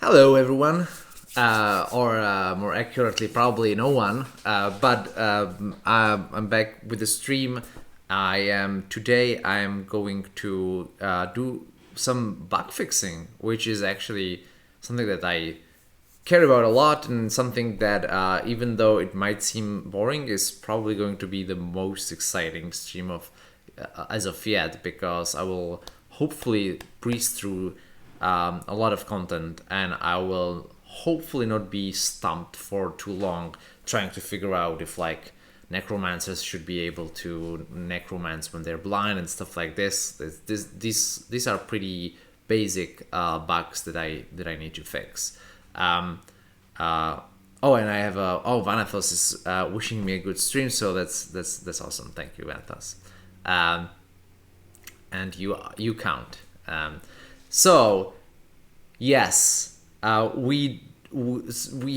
Hello, everyone, or more accurately, probably no one. I'm back with the stream. I am going to do some bug fixing, which is actually something that I care about a lot, and something that, even though it might seem boring, is probably going to be the most exciting stream of as of yet, because I will hopefully breeze through a lot of content, and I will hopefully not be stumped for too long trying to figure out if like necromancers should be able to necromance when they're blind and stuff like this. These are pretty basic bugs that I need to fix. Um, oh, and I have Vanathos is wishing me a good stream, so that's awesome. Thank you, Vanathos. Um, and you count. So yes, we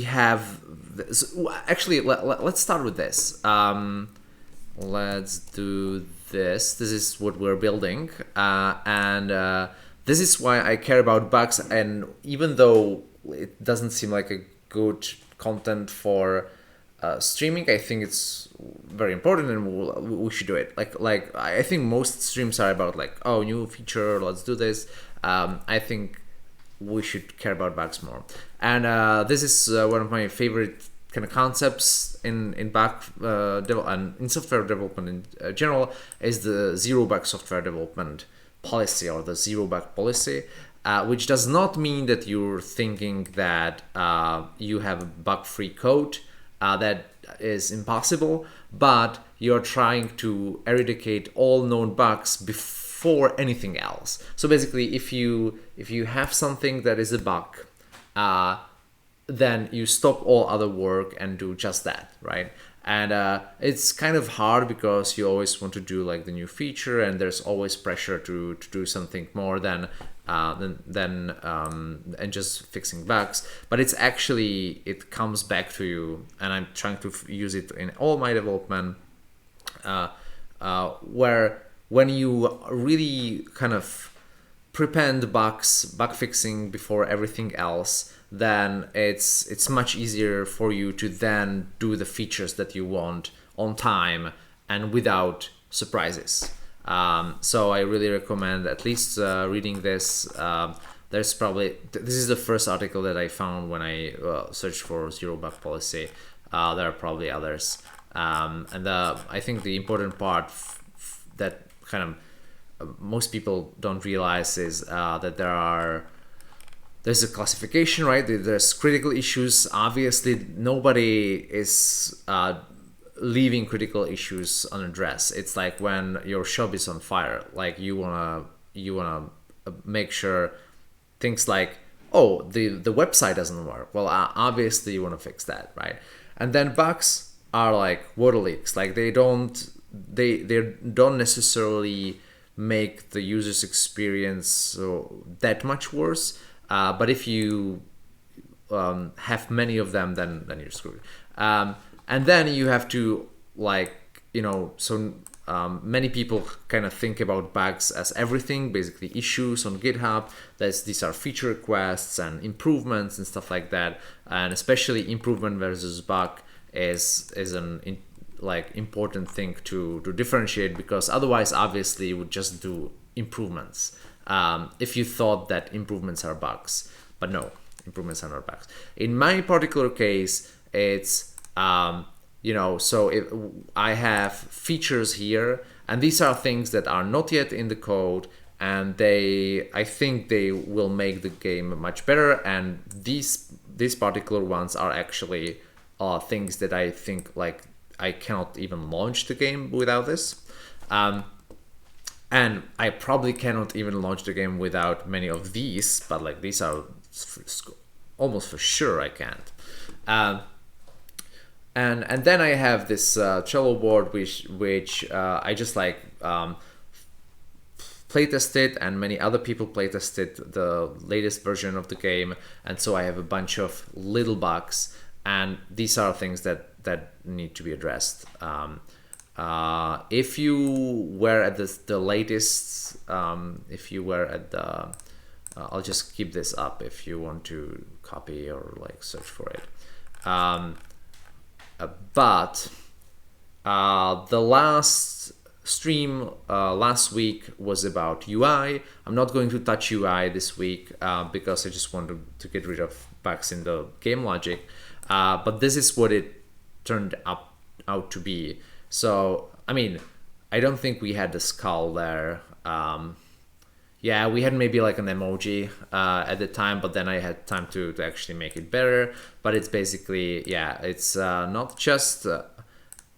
have actually let's start with this. Let's do this. This is what we're building, and this is why I care about bugs. And even though it doesn't seem like a good content for streaming, I think it's very important, and we should do it. Like I think most streams are about like, oh, new feature, let's do this. I think we should care about bugs more, and this is one of my favorite kind of concepts in bug and in software development in general, is the zero bug software development policy, or the zero bug policy. Which does not mean that you're thinking that you have bug-free code. That is impossible, but you're trying to eradicate all known bugs before anything else. So basically, if you have something that is a bug, then you stop all other work and do just that, right? And it's kind of hard because you always want to do like the new feature, and there's always pressure to do something more than and just fixing bugs. But it's actually, it comes back to you, and I'm trying to use it in all my development, where when you really kind of prepend bug fixing before everything else, then it's much easier for you to then do the features that you want on time and without surprises. So I really recommend at least reading this. There's probably, this is the first article that I found when I searched for zero bug policy. There are probably others, and I think the important part that kind of most people don't realize is that there's a classification, right? There's critical issues. Obviously, nobody is leaving critical issues unaddressed. It's like when your shop is on fire, like you wanna make sure things like, oh, the website doesn't work. Well, obviously you want to fix that, right? And then bugs are like water leaks. Like they don't necessarily make the user's experience that much worse. But if you have many of them, then you're screwed. And then you have to, like, many people kind of think about bugs as everything, basically issues on GitHub. These are feature requests and improvements and stuff like that. And especially improvement versus bug is an important thing to differentiate, because otherwise, obviously, you would just do improvements. If you thought that improvements are bugs, but no, improvements are not bugs. In my particular case, it's so if I have features here, and these are things that are not yet in the code, and I think they will make the game much better. And these particular ones are actually things that I think, like, I cannot even launch the game without this. And I probably cannot even launch the game without many of these, but like these are almost for sure I can't. And then I have this Trello board which I just playtested, and many other people playtested the latest version of the game, and so I have a bunch of little bugs, and these are things that need to be addressed. If you were at the latest, if you were at the I'll just keep this up if you want to copy or like search for it. But the last stream last week was about UI. I'm not going to touch UI this week because I just want to get rid of bugs in the game logic. But this is what it turned out to be. So, I mean, I don't think we had the skull there. Yeah, we had maybe like an emoji at the time, but then I had time to actually make it better. But it's basically, yeah, it's not just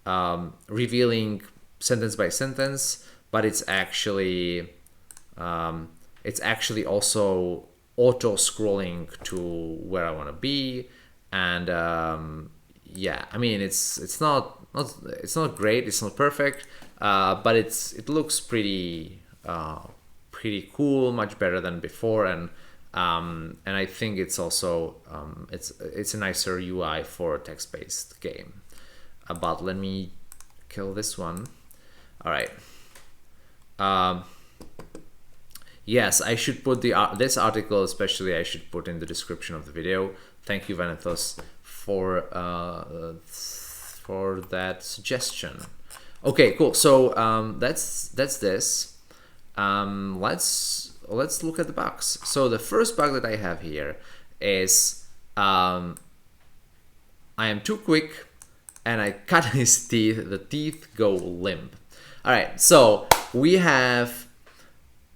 revealing sentence by sentence, but it's actually also auto scrolling to where I want to be. And yeah, I mean, it's not great, it's not perfect, but it looks pretty cool, much better than before, and I think it's also it's a nicer UI for a text-based game. But let me kill this one. All right. Yes, I should put this article especially. I should put in the description of the video. Thank you, Venetos, for that suggestion. Okay, cool. So that's this. Let's look at the bugs. So the first bug that I have here is I am too quick and I cut his teeth. The teeth go limp. All right, so we have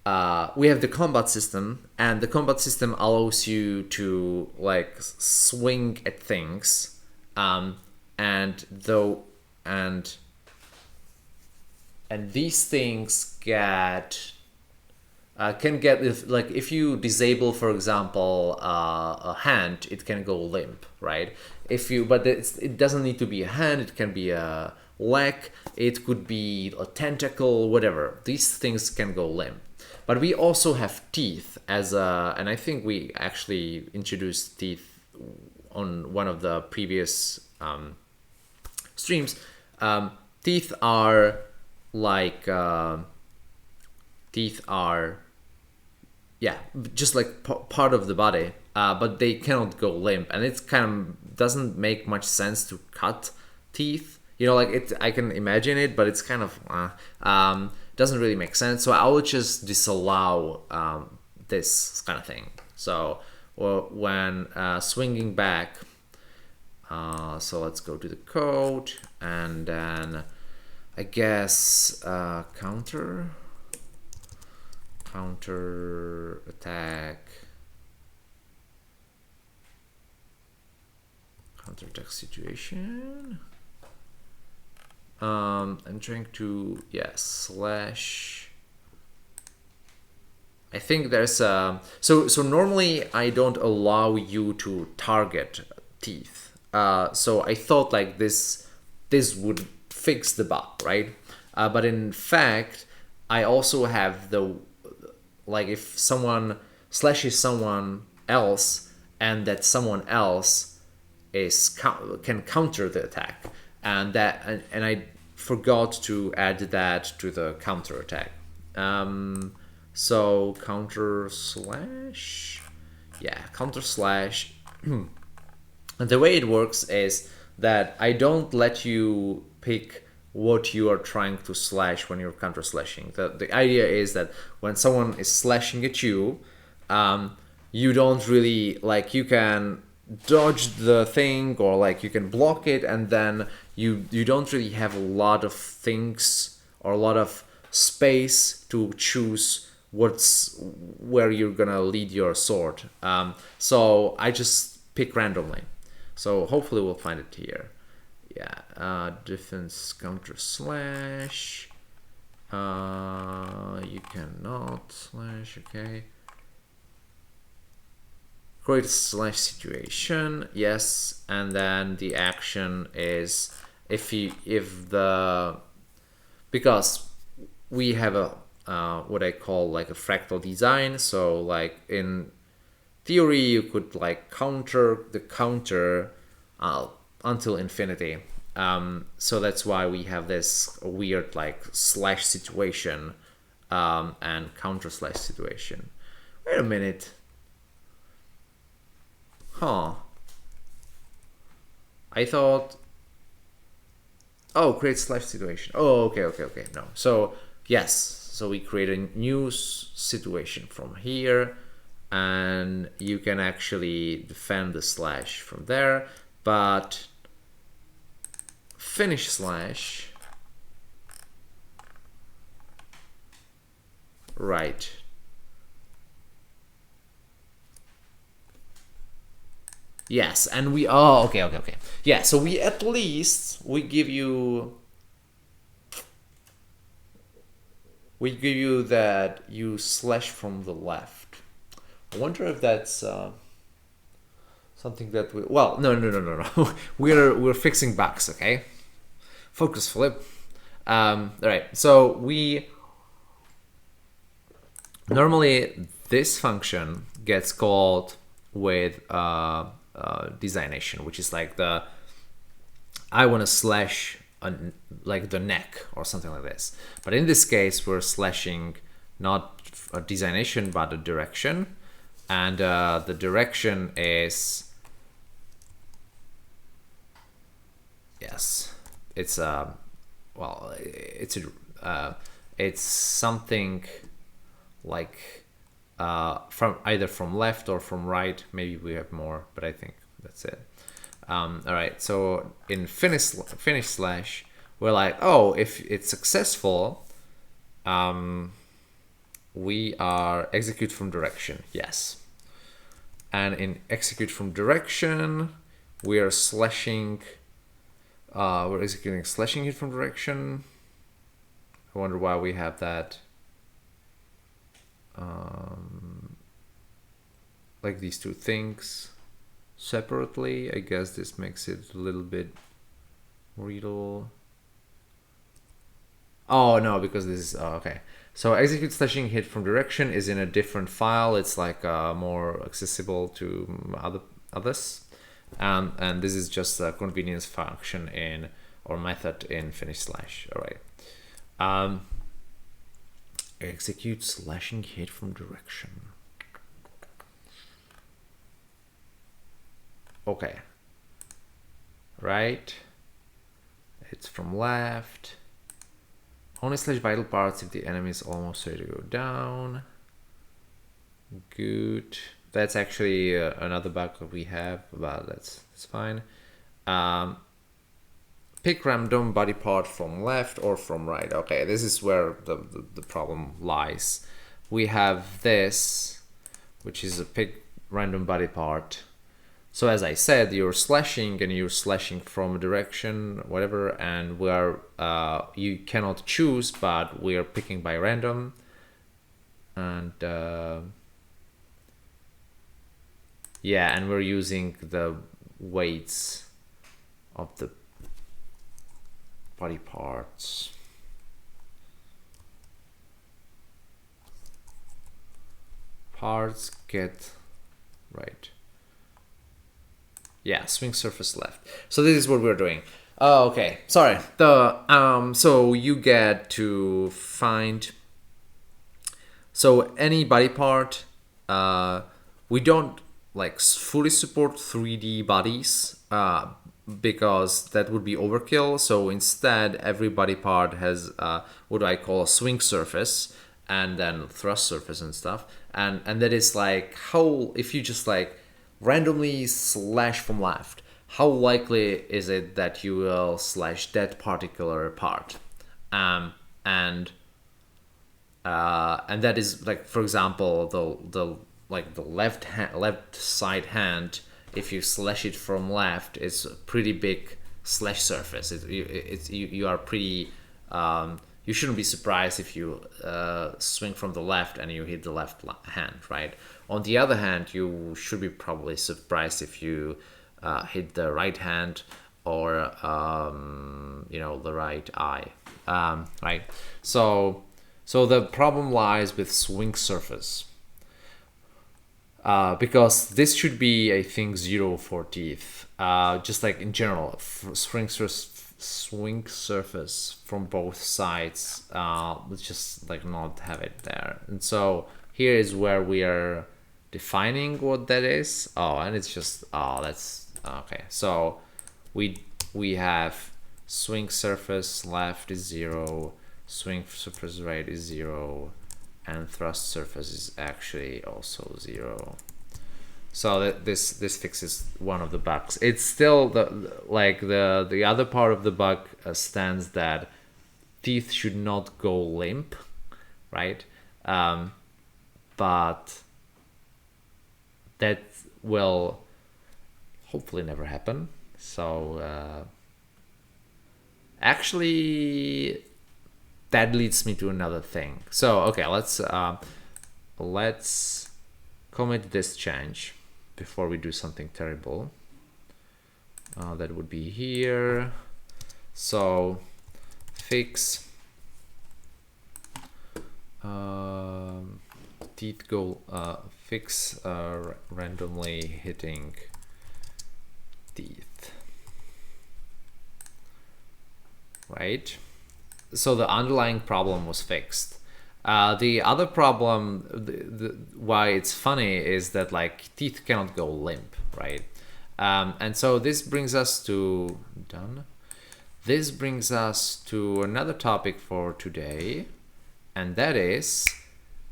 the combat system, and the combat system allows you to like swing at things, and these things can get if you disable, for example, a hand, it can go limp, right? But it doesn't need to be a hand. It can be a leg. It could be a tentacle, whatever. These things can go limp. But we also have teeth and I think we actually introduced teeth on one of the previous streams. Teeth are yeah, just like part of the body, but they cannot go limp, and it kind of doesn't make much sense to cut teeth. You know, like I can imagine it, but it's kind of doesn't really make sense. So I would just disallow this kind of thing. So when swinging back, so let's go to the code, and then I guess counter attack, counter attack situation. I'm trying to, slash. I think there's so normally I don't allow you to target teeth. So I thought like this would fix the bug, right? But in fact, I also have if someone slashes someone else and that someone else can counter the attack, and I forgot to add that to the counter attack. So counter slash. And the way it works is that I don't let you pick what you are trying to slash when you're counter slashing. The idea is that when someone is slashing at you, you don't really you can dodge the thing, or you can block it, and then you don't really have a lot of things or a lot of space to choose where you're gonna lead your sword. So I just pick randomly. So hopefully we'll find it here. Yeah, defense counter slash. You cannot slash. Okay. Create a slash situation. Yes, and then the action is because we have a what I call a fractal design. So in theory, you could counter the counter until infinity. So that's why we have this weird slash situation and counter slash situation. Wait a minute. Huh. I thought... Oh, create slash situation. Oh, okay. No. So, yes. So we create a new situation from here, and you can actually defend the slash from there, but finish slash, right. Yes, and we, oh, okay. Yeah, so we at least, we give you that you slash from the left. I wonder if that's something that we, well, no. we're fixing bugs, okay? Focus, Filip. All right, so we normally this function gets called with designation, which is like the I want to slash like the neck or something like this. But in this case, we're slashing not a designation but a direction, and the direction is yes, it's well, it's something like from either from left or from right. Maybe we have more, but I think that's it. All right, so in finish slash, we're like, oh, if it's successful, we are execute from direction, yes. And in execute from direction, we are slashing, we're executing slashing it from direction. I wonder why we have that. Like these two things separately. I guess this makes it a little bit readable. Oh no, because this is okay. So execute slashing hit from direction is in a different file. It's like more accessible to others, and this is just a convenience function in or method in finish slash. All right. Execute slashing hit from direction. Okay. Right. It's from left. Only slash vital parts if the enemy is almost ready to go down. Good. That's actually another bug that we have, but that's fine. Pick random body part from left or from right. Okay, this is where the problem lies. We have this, which is a pick random body part. So as I said, you're slashing and you're slashing from a direction, whatever, and we are you cannot choose, but we are picking by random, and yeah, and we're using the weights of the body parts. Parts get right. Yeah, swing surface left. So this is what we're doing. Oh, okay. Sorry. The so you get to find. So any body part, we don't like fully support 3D bodies because that would be overkill. So instead, every body part has what I call a swing surface and then thrust surface and stuff. And that is like how if you just like randomly slash from left, how likely is it that you will slash that particular part? And that is like, for example, the left side hand. If you slash it from left, it's a pretty big slash surface. You are pretty. You shouldn't be surprised if you swing from the left and you hit the left hand, right? On the other hand, you should be probably surprised if you hit the right hand or the right eye, right? So the problem lies with swing surface because this should be, I think, 0 for teeth. Just like in general, swing surface from both sides. Let's just like not have it there, and so here is where we are defining what that is. Oh, and it's just, oh, that's okay. So we have swing surface left is 0, swing surface right is 0, and thrust surface is actually also 0. So that this fixes one of the bugs. It's still the other part of the bug stands that teeth should not go limp, right? But that will hopefully never happen. So actually, that leads me to another thing. So okay, let's commit this change before we do something terrible. That would be here. So fix teeth goal, fix randomly hitting teeth, right? So the underlying problem was fixed. The other problem, why it's funny, is that like teeth cannot go limp, right? And so this brings us to done. This brings us to another topic for today, and that is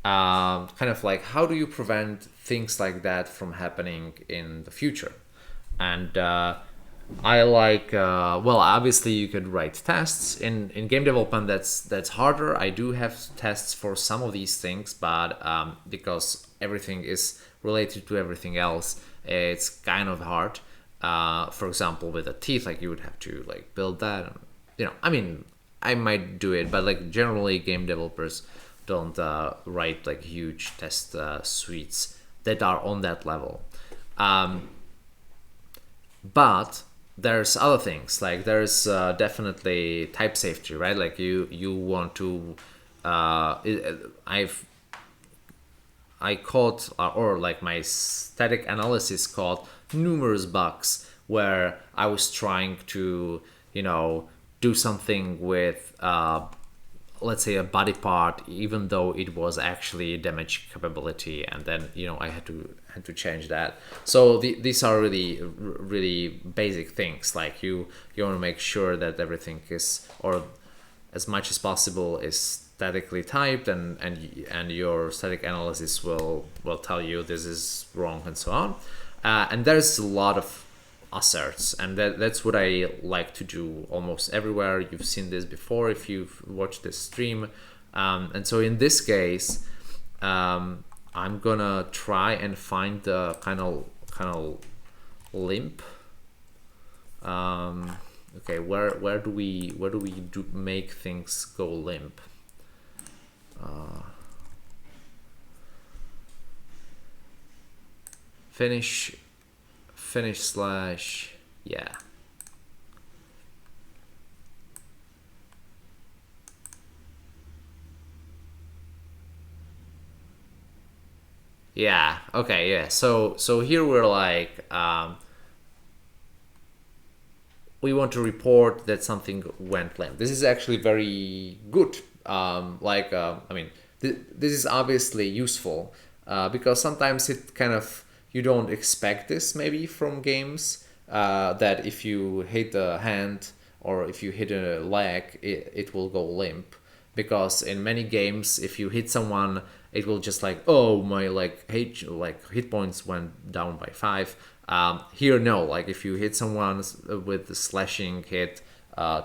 kind of like how do you prevent things like that from happening in the future? And I like well, obviously you could write tests in game development. That's harder. I do have tests for some of these things, but because everything is related to everything else, it's kind of hard. For example, with the teeth, like you would have to like build that. You know, I mean, I might do it, but like generally, game developers don't write like huge test suites that are on that level. But there's other things, like there's definitely type safety, right? Like you want to I caught or like my static analysis caught numerous bugs where I was trying to, you know, do something with let's say a body part, even though it was actually damage capability, and then, you know, I had to change that. So these are really basic things. Like you want to make sure that everything is, or as much as possible, is statically typed, and your static analysis will tell you this is wrong and so on. And there's a lot of asserts, and that's what I like to do almost everywhere. You've seen this before if you've watched this stream, and so in this case, I'm gonna try and find the kind of limp. Okay, where do we make things go limp? Finish slash, yeah. Yeah, okay, yeah. So here we're like, we want to report that something went limp. This is actually very good. I mean, this is obviously useful because sometimes it kind of, you don't expect this maybe from games, that if you hit a hand or if you hit a leg, it will go limp. Because in many games, if you hit someone, it will just like, oh, my hit points went down by 5. Here, no, like if you hit someone with the slashing hit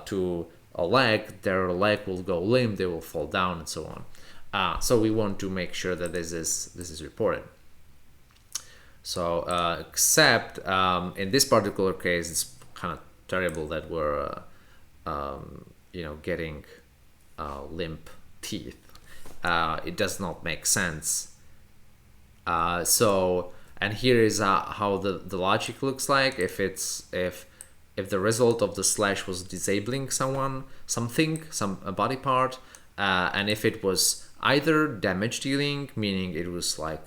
to a leg, their leg will go limp, they will fall down, and so on. So we want to make sure that this is reported. So except in this particular case, it's kind of terrible that we're getting limp teeth. It does not make sense. And here is how the logic looks like. If the result of the slash was disabling some body part, and if it was either damage dealing, meaning it was like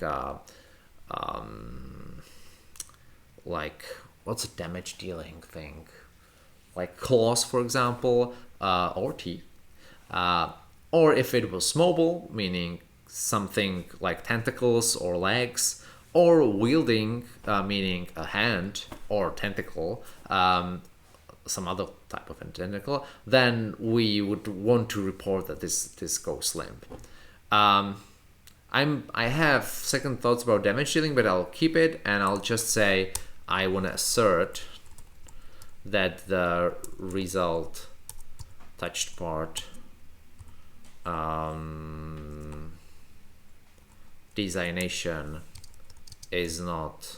what's a damage dealing thing, like claws, for example, or teeth, or if it was mobile, meaning something like tentacles or legs, or wielding, meaning a hand or tentacle, some other type of tentacle, then we would want to report that this goes limp. I have second thoughts about damage dealing, but I'll keep it, and I'll just say I want to assert that the result touched part designation is not.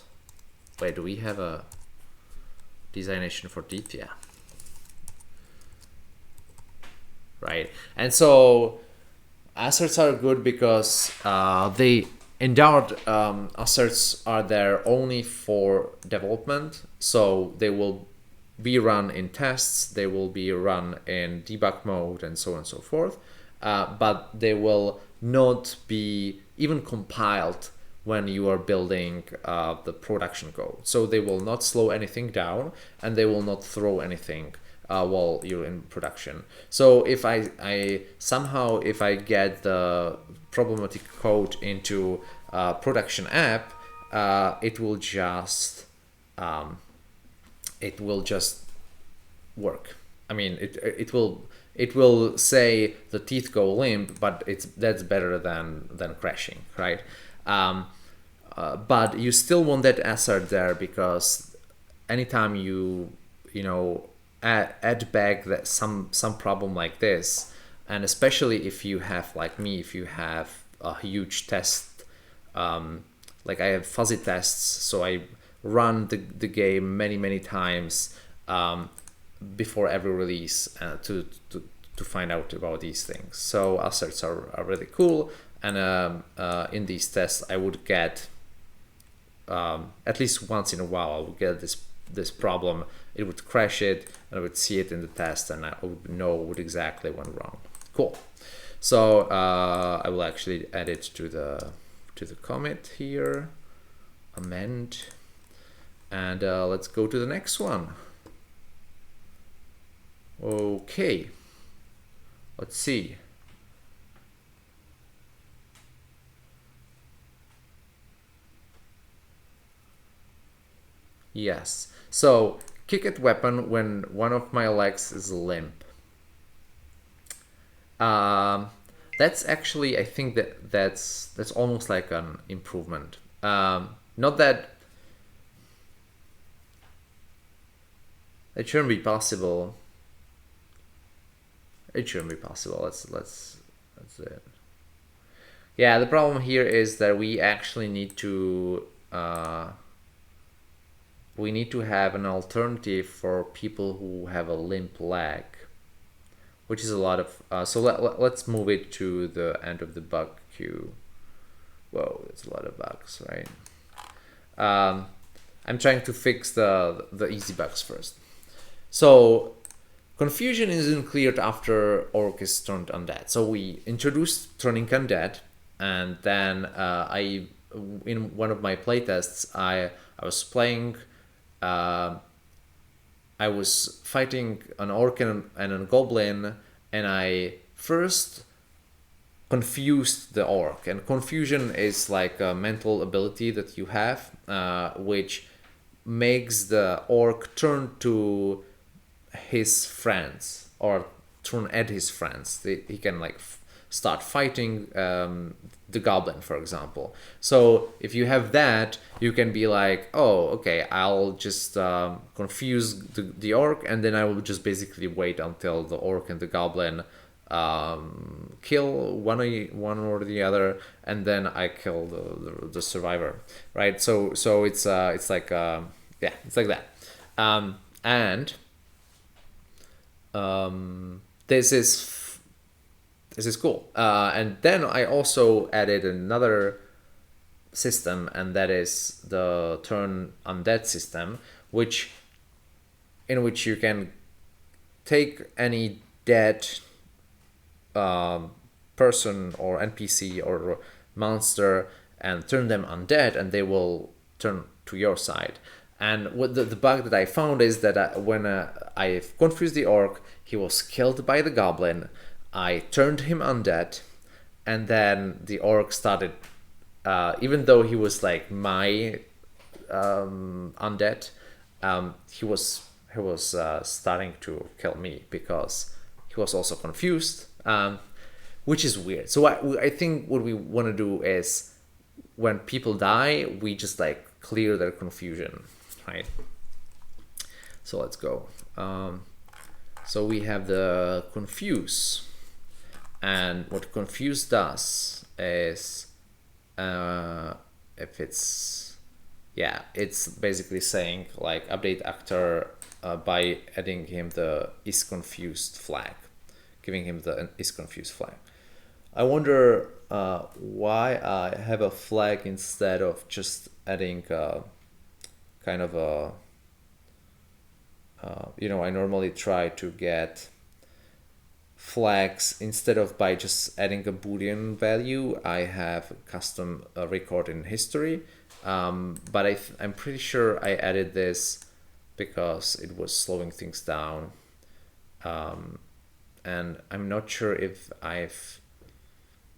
Wait, do we have a designation for teeth? Yeah. Right, and so asserts are good because the endowed asserts are there only for development, so they will be run in tests, they will be run in debug mode, and so on and so forth, but they will not be even compiled when you are building the production code. So they will not slow anything down, and they will not throw anything while you're in production. So if I somehow, if I get the problematic code into production app, it will just work. I mean, it will say the teeth go limp, but that's better than crashing, right? But you still want that assert there, because anytime you add back that some problem like this, and especially if you have, like me, if you have a huge test, like I have fuzzy tests, so I run the game many times before every release to find out about these things. So asserts are really cool, and in these tests I would get at least once in a while I would get this problem. It would crash it, and I would see it in the test, and I would know what exactly went wrong. Cool. So I will actually add it to the commit here, amend, and let's go to the next one. Okay, let's see. Yes, so kick at weapon when one of my legs is limp. That's actually, I think that's almost like an improvement. Not that it shouldn't be possible. It shouldn't be possible. That's it. Yeah, the problem here is that we actually need to have an alternative for people who have a limp leg, which is a lot of. So let's move it to the end of the bug queue. Whoa, that's a lot of bugs, right? I'm trying to fix the easy bugs first. So confusion isn't cleared after orc is turned undead. So we introduced turning undead, and then in one of my playtests, I was playing. I was fighting an orc and a goblin, and I first confused the orc. And confusion is like a mental ability that you have, which makes the orc turn to his friends or turn at his friends. He can like start fighting the goblin, for example. So if you have that, you can be like, oh, okay, I'll just confuse the orc, and then I will just basically wait until the orc and the goblin kill one or the other, and then I kill the survivor, right? So it's like yeah, it's like that, and this is cool. And then I also added another system, and that is the turn undead system, in which you can take any dead person or NPC or monster and turn them undead, and they will turn to your side. And what the bug that I found is that when I confused the orc, he was killed by the goblin. I turned him undead, and then the orc started, even though he was like my undead, he was starting to kill me because he was also confused, which is weird. So I think what we want to do is when people die, we just like clear their confusion, right? So let's go. So we have the confuse, and what confuse does is if it's basically saying like update actor by adding him the is confused flag, giving him the is confused flag. I wonder why I have a flag instead of just adding kind of a I normally try to get flags instead of by just adding a Boolean value. I have a custom record in history, but I'm pretty sure I added this because it was slowing things down, and I'm not sure if I've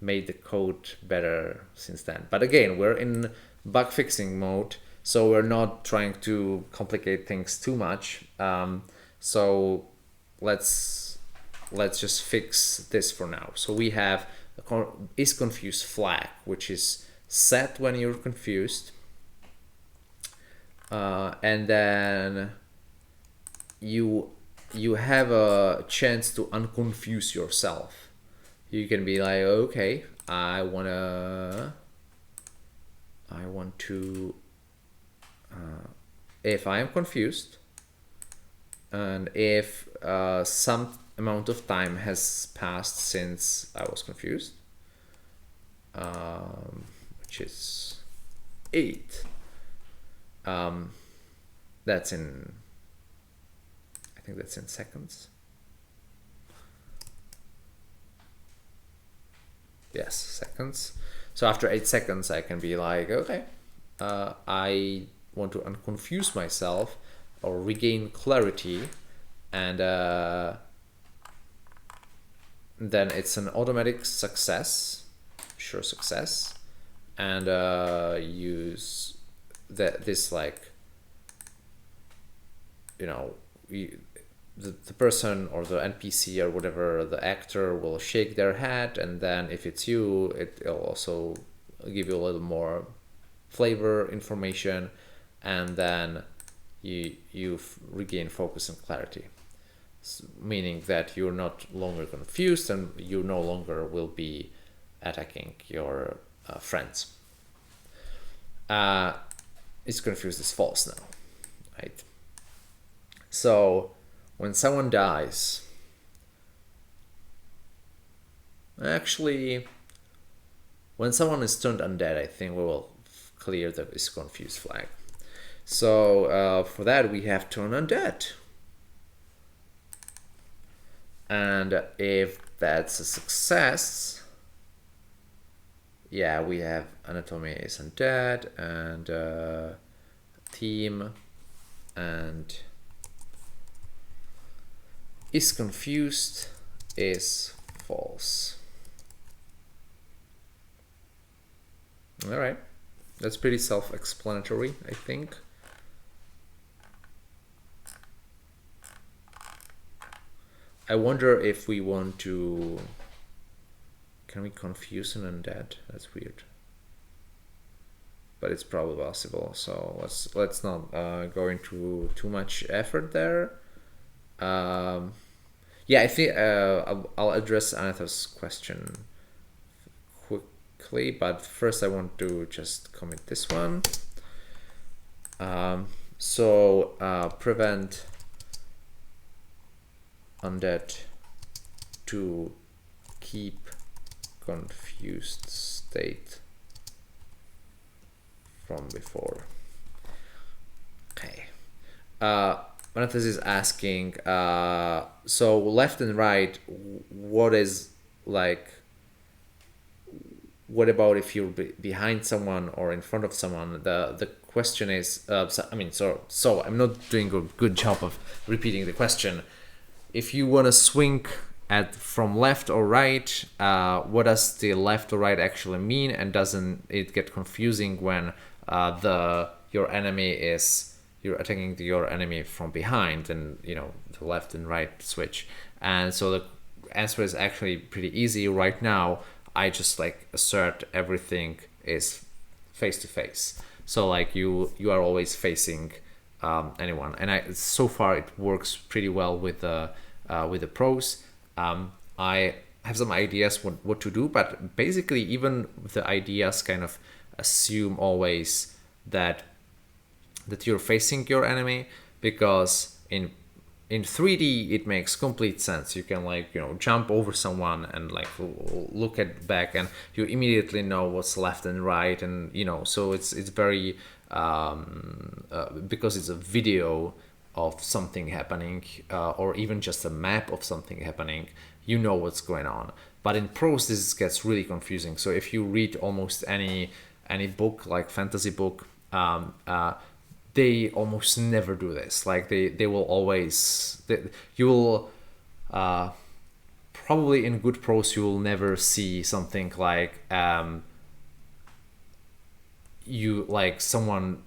made the code better since then. But again, we're in bug fixing mode, so we're not trying to complicate things too much. So let's just fix this for now. So we have a is confused flag, which is set when you're confused, and then you have a chance to unconfuse yourself. You can be like, okay, I want to if I am confused, and if some amount of time has passed since I was confused, which is 8. That's in, I think that's in seconds. Yes, seconds. So after 8 seconds, I can be like, okay, I want to unconfuse myself or regain clarity, and then it's an automatic success, sure success, and use this like, the person or the NPC or whatever, the actor will shake their head, and then if it's you, it'll also give you a little more flavor information, and then you regain focus and clarity, meaning that you're not longer confused and you no longer will be attacking your friends. It's confused is false now, right? So when someone dies, actually, when someone is turned undead, I think we will clear the is confused flag. So for that, we have turn undead. And if that's a success, yeah, we have anatomy is undead, and team, and is confused is false. All right, that's pretty self-explanatory, I think. I wonder if we want to, can we confuse an undead? That's weird, but it's probably possible. So let's not go into too much effort there. Yeah, I think I'll address Anatha's question quickly, but first I want to just commit this one. So prevent undead to keep confused state from before. Okay. Manathas is asking, so left and right, what about if you're behind someone or in front of someone? The question is, so I'm not doing a good job of repeating the question. If you want to swing at from left or right, what does the left or right actually mean, and doesn't it get confusing when you're attacking your enemy from behind, and the left and right switch. And so the answer is actually pretty easy. Right now I just like assert everything is face to face, so like you are always facing anyone, and so far it works pretty well with the pros. I have some ideas what to do, but basically even the ideas kind of assume always that you're facing your enemy, because in 3D it makes complete sense. You can like jump over someone and like look at back, and you immediately know what's left and right, and so it's very because it's a video of something happening, or even just a map of something happening, what's going on. But in prose this gets really confusing. So if you read almost any book, like fantasy book, they almost never do this. Like they will always, you will probably in good prose you will never see something like someone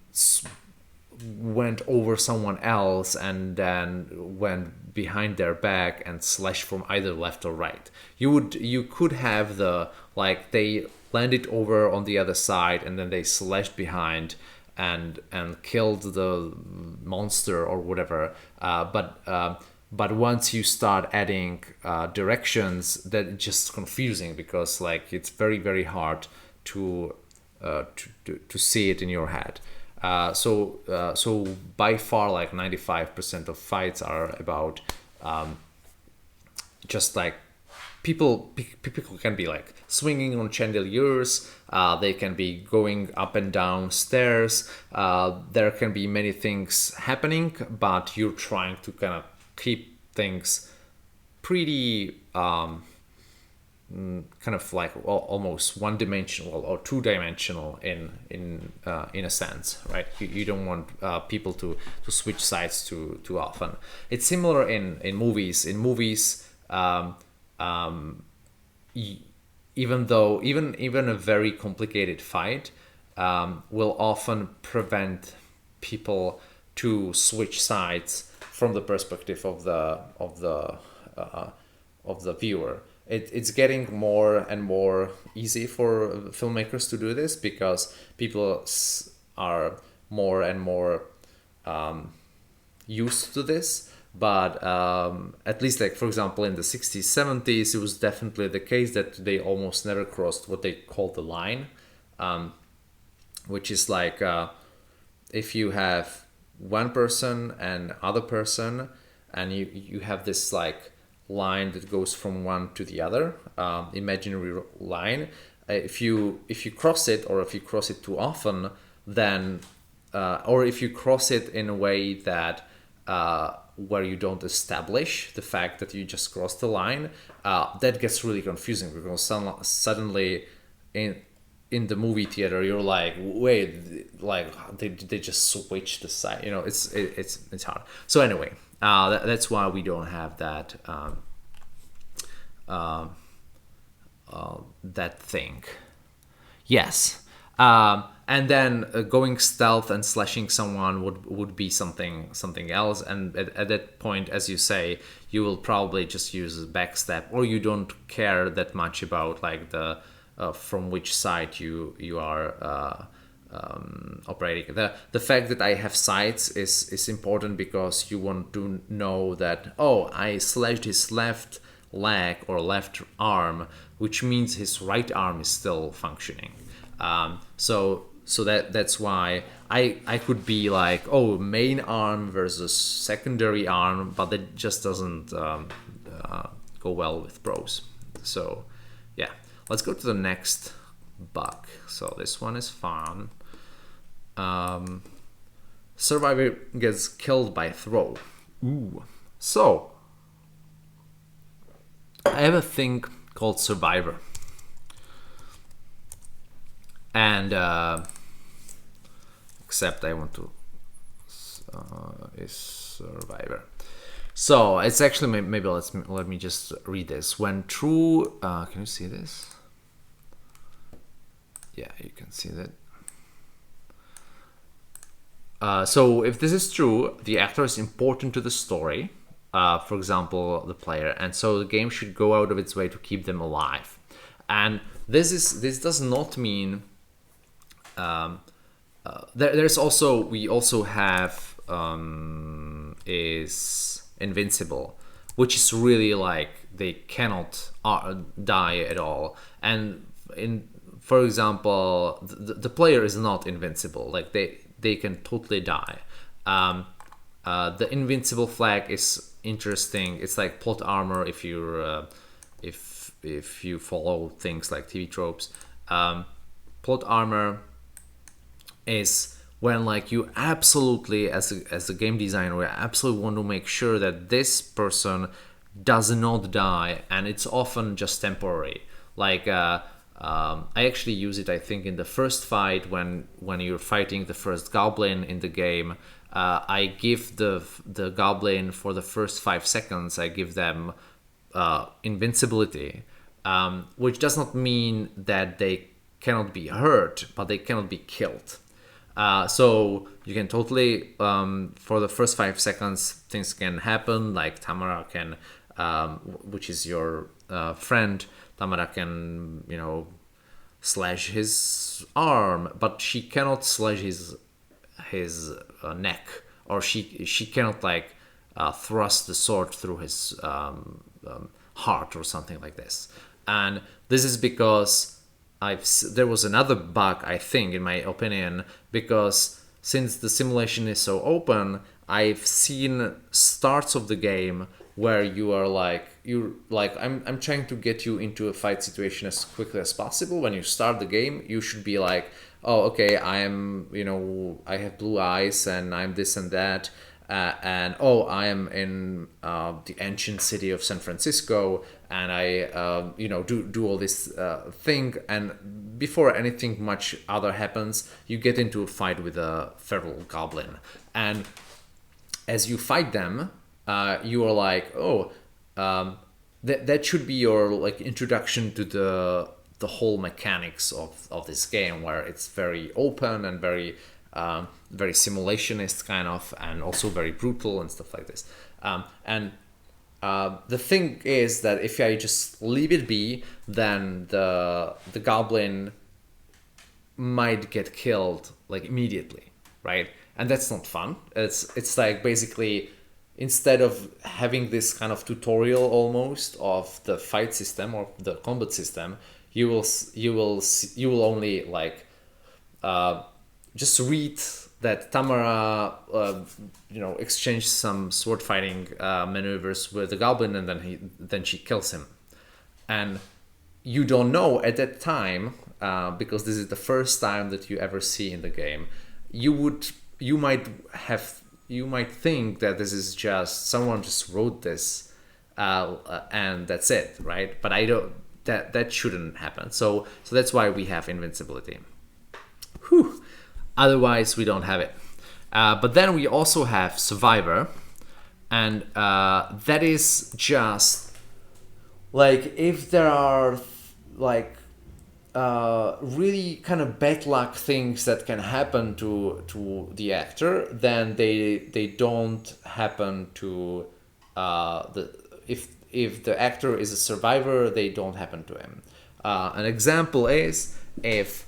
went over someone else and then went behind their back and slashed from either left or right. You could have the like they landed over on the other side and then they slashed behind and killed the monster or whatever. But once you start adding directions, that just confusing, because like it's very very hard to see it in your head. So by far like 95% of fights are about just like people can be like swinging on chandeliers, they can be going up and down stairs, there can be many things happening, but you're trying to kind of keep things pretty kind of like almost one-dimensional or two-dimensional in a sense, right? You don't want people to switch sides too often. It's similar in movies. In movies, even a very complicated fight will often prevent people to switch sides from the perspective of the viewer. It's getting more and more easy for filmmakers to do this, because people are more and more used to this. But at least like for example in the 60s 70s it was definitely the case that they almost never crossed what they call the line, which is like if you have one person and other person and you have this like line that goes from one to the other, imaginary line. If you cross it, or if you cross it too often, then or if you cross it in a way that where you don't establish the fact that you just crossed the line, that gets really confusing, because suddenly in the movie theater you're like, wait, like they just switched the side, it's hard. So anyway, that's why we don't have that that thing. Yes. And then going stealth and slashing someone would be something else. And at that point, as you say, you will probably just use a backstep, or you don't care that much about like the from which side you are operating. The fact that I have sides is important, because you want to know that, oh, I slashed his left leg or left arm, which means his right arm is still functioning. So that's why I could be like, oh, main arm versus secondary arm, but that just doesn't go well with pros. So yeah, let's go to the next bug. So this one is fun. Survivor gets killed by throw. Ooh. So I have a thing called Survivor. And except I want to is Survivor. So it's actually, maybe let me just read this. When true, can you see this? Yeah, you can see that. So if this is true, the actor is important to the story, for example, the player, and so the game should go out of its way to keep them alive. And this does not mean there's also, we also have is invincible, which is really like they cannot die at all. And for example, the player is not invincible, like they can totally die. The invincible flag is interesting. It's like plot armor if you're if you follow things like TV tropes. Plot armor is when like you absolutely, as a game designer, you absolutely want to make sure that this person does not die, and it's often just temporary. Like I actually use it, I think, in the first fight when you're fighting the first goblin in the game. I give the goblin for the first 5 seconds. I give them invincibility, which does not mean that they cannot be hurt, but they cannot be killed. So you can totally, for the first 5 seconds, things can happen. Like Tamara can, which is your friend, Tamara can, slash his arm, but she cannot slash his neck, or she cannot like thrust the sword through his heart or something like this. And this is because there was another bug, I think, in my opinion, because since the simulation is so open, I've seen starts of the game where I'm trying to get you into a fight situation as quickly as possible. When you start the game, you should be like, oh, okay, I have blue eyes and I'm this and that, and oh, I am in the ancient city of San Francisco, and I do all this thing, and before anything much other happens, you get into a fight with a feral goblin, and as you fight them, you are like, oh, that should be your like introduction to the whole mechanics of this game, where it's very open and very simulationist kind of, and also very brutal and stuff like this. And the thing is that if I just leave it be, then the goblin might get killed like immediately, right? And that's not fun. It's like basically, instead of having this kind of tutorial almost of the fight system or the combat system, you will only like just read that Tamara exchanged some sword fighting maneuvers with the goblin, and then she kills him, and you don't know at that time, because this is the first time that you ever see in the game. You might think that this is just someone just wrote this, and that's it, right? But I don't. That shouldn't happen. So that's why we have invincibility. Whew. Otherwise, we don't have it. But then we also have survivor, and that is just like if there are like really kind of bad luck things that can happen to the actor, then they don't happen to if the actor is a survivor, they don't happen to him. An example is if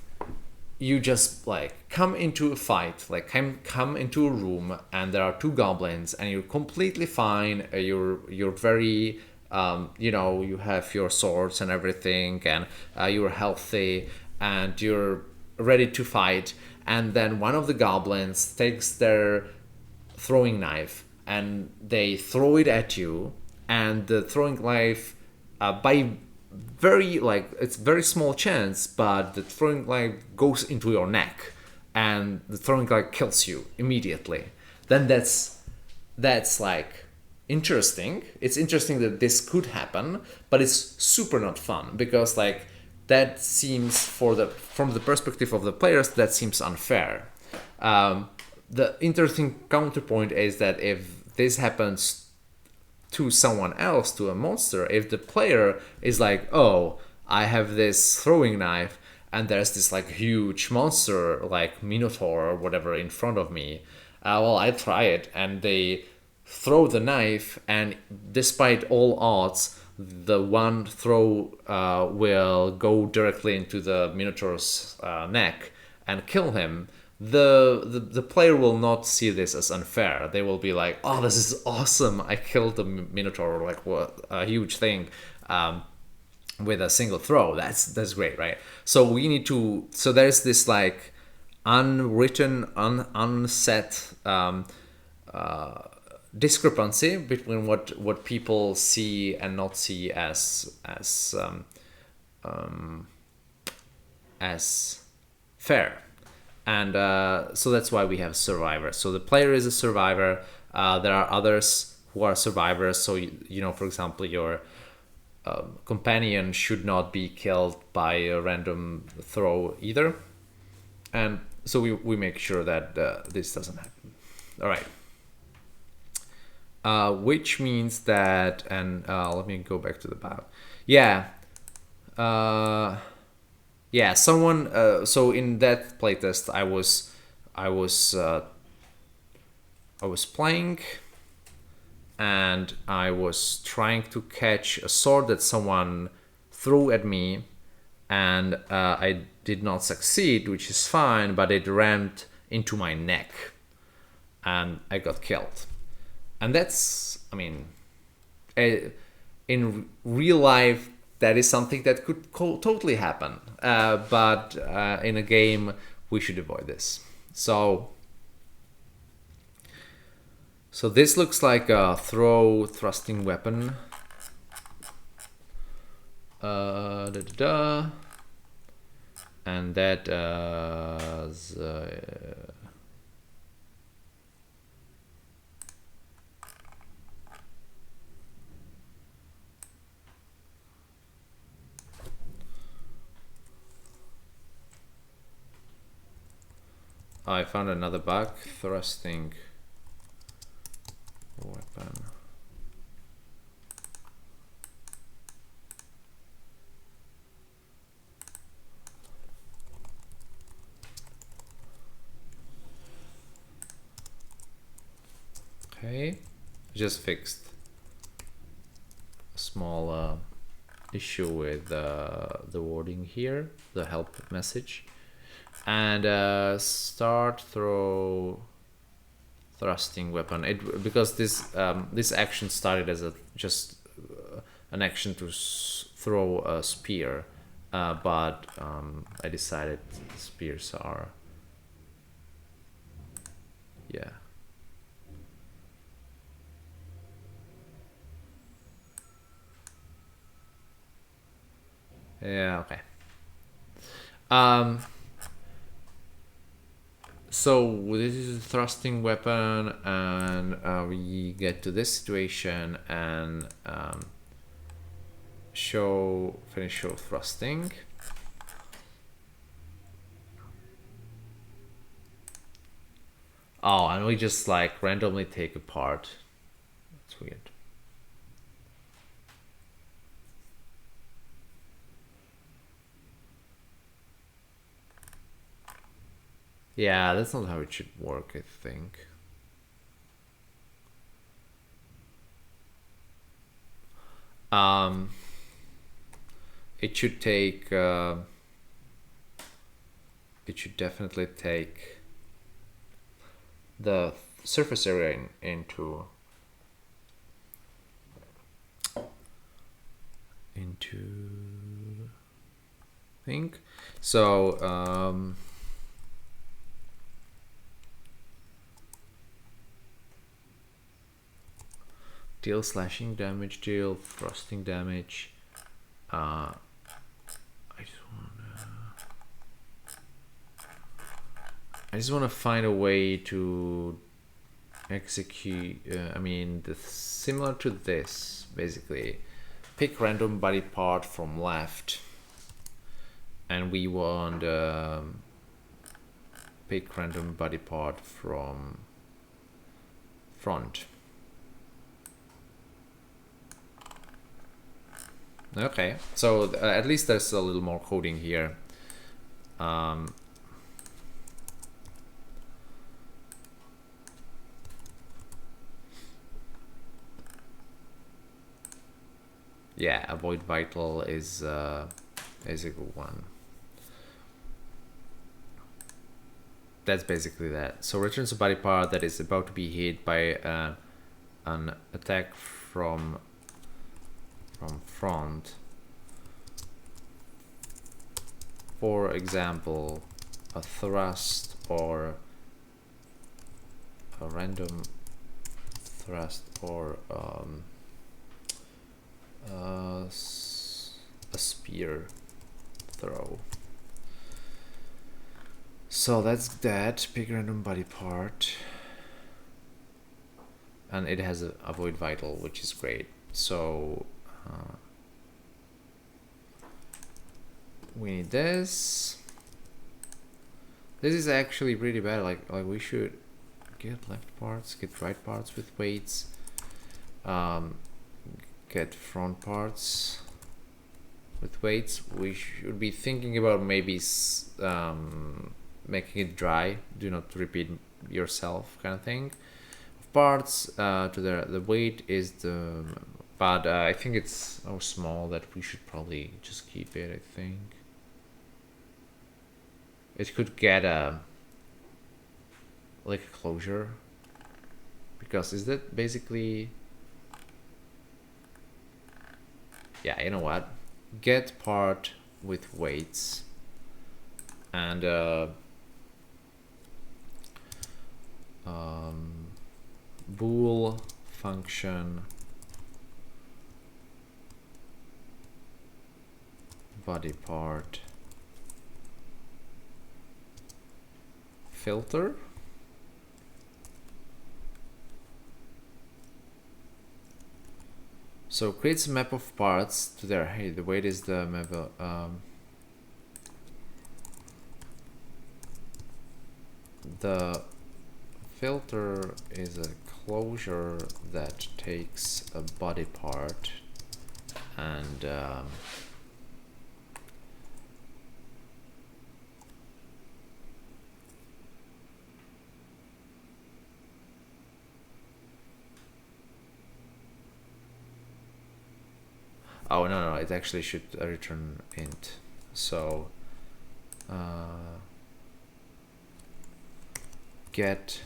you just like come into a fight, like come into a room, and there are 2 goblins, and you're completely fine. You're very you have your swords and everything, and you're healthy, and you're ready to fight. And then one of the goblins takes their throwing knife and they throw it at you, and the throwing knife, by very like it's very small chance, but the throwing knife goes into your neck, and the throwing knife kills you immediately. Then that's like interesting. It's interesting that this could happen, but it's super not fun, because like that seems, from the perspective of the players, that seems unfair. The interesting counterpoint is that if this happens to someone else, to a monster, if the player is like, oh, I have this throwing knife and there's this like huge monster like Minotaur or whatever in front of me, well, I try it, and they throw the knife, and despite all odds, the one throw will go directly into the Minotaur's neck and kill him. The player will not see this as unfair. They will be like, "Oh, this is awesome! I killed the Minotaur! Like, what a huge thing!" With a single throw. That's great, right? So we need to. So there's this like unwritten, unset discrepancy between what people see and not see as fair. And so that's why we have survivors. So the player is a survivor. There are others who are survivors. So you know, for example, your companion should not be killed by a random throw either. And so we make sure that this doesn't happen. All right. Which means that, and let me go back to the battle. Yeah. Yeah, someone. So in that playtest, I was playing, and I was trying to catch a sword that someone threw at me, and I did not succeed, which is fine, but it rammed into my neck, and I got killed. And that's, I mean, in real life, that is something that could totally happen. But in a game, we should avoid this. So this looks like a thrusting weapon. And that I found another bug. Thrusting weapon. Okay, just fixed a small issue with the wording here, the help message. And start throw thrusting weapon. Because this action started as just an action to throw a spear, but I decided spears are okay. So this is a thrusting weapon, and we get to this situation and finish show thrusting. Oh, and we just like randomly take apart. That's weird. Yeah, that's not how it should work, I think. It should take. It should definitely take the surface area into think. So deal slashing damage, deal thrusting damage. I just want to find a way to execute. Similar to this, basically. Pick random body part from left, and we want pick random body part from front. Okay, so at least there's a little more coding here. Yeah, avoid vital is a good one. That's basically that. So returns a body part that is about to be hit by an attack from front. For example, a thrust or a random thrust or a spear throw. So that's that. Pick random body part. And it has a avoid vital, which is great. So we need this. This is actually pretty bad. Like we should get left parts, get right parts with weights, get front parts with weights. We should be thinking about maybe making it dry. Do not repeat yourself, kind of thing. Parts to the weight is the, but I think it's so small that we should probably just keep it. I think it could get like a closure, because is that basically, yeah, you know what, get part with weights and bool function body part filter. So creates a map of parts to there. Hey, the weight is the map. The filter is a closure that takes a body part and oh no, it actually should return int. So get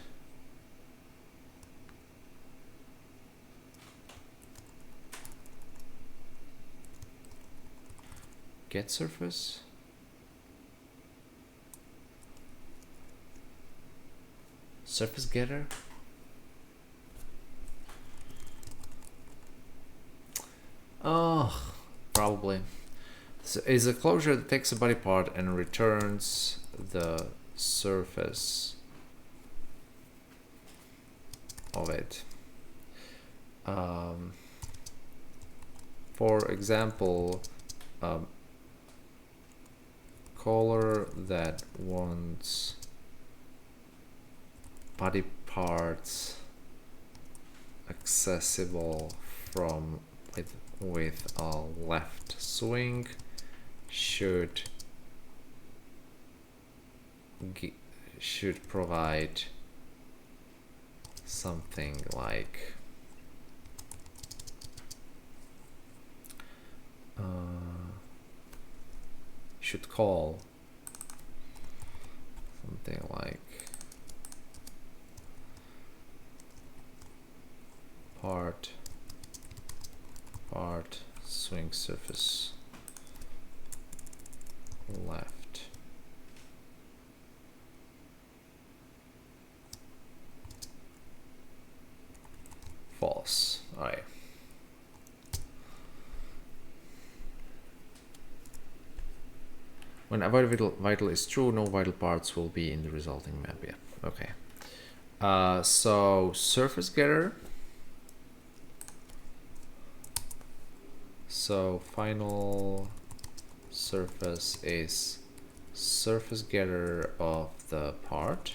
surface, surface getter. Oh, probably. So is a closure that takes a body part and returns the surface of it. For example, caller that wants body parts accessible from with a left swing should provide something like should call something like part swing surface left. False. All right. When avoid vital is true, no vital parts will be in the resulting map yet. Okay. So surface getter. So final surface is surface getter of the part,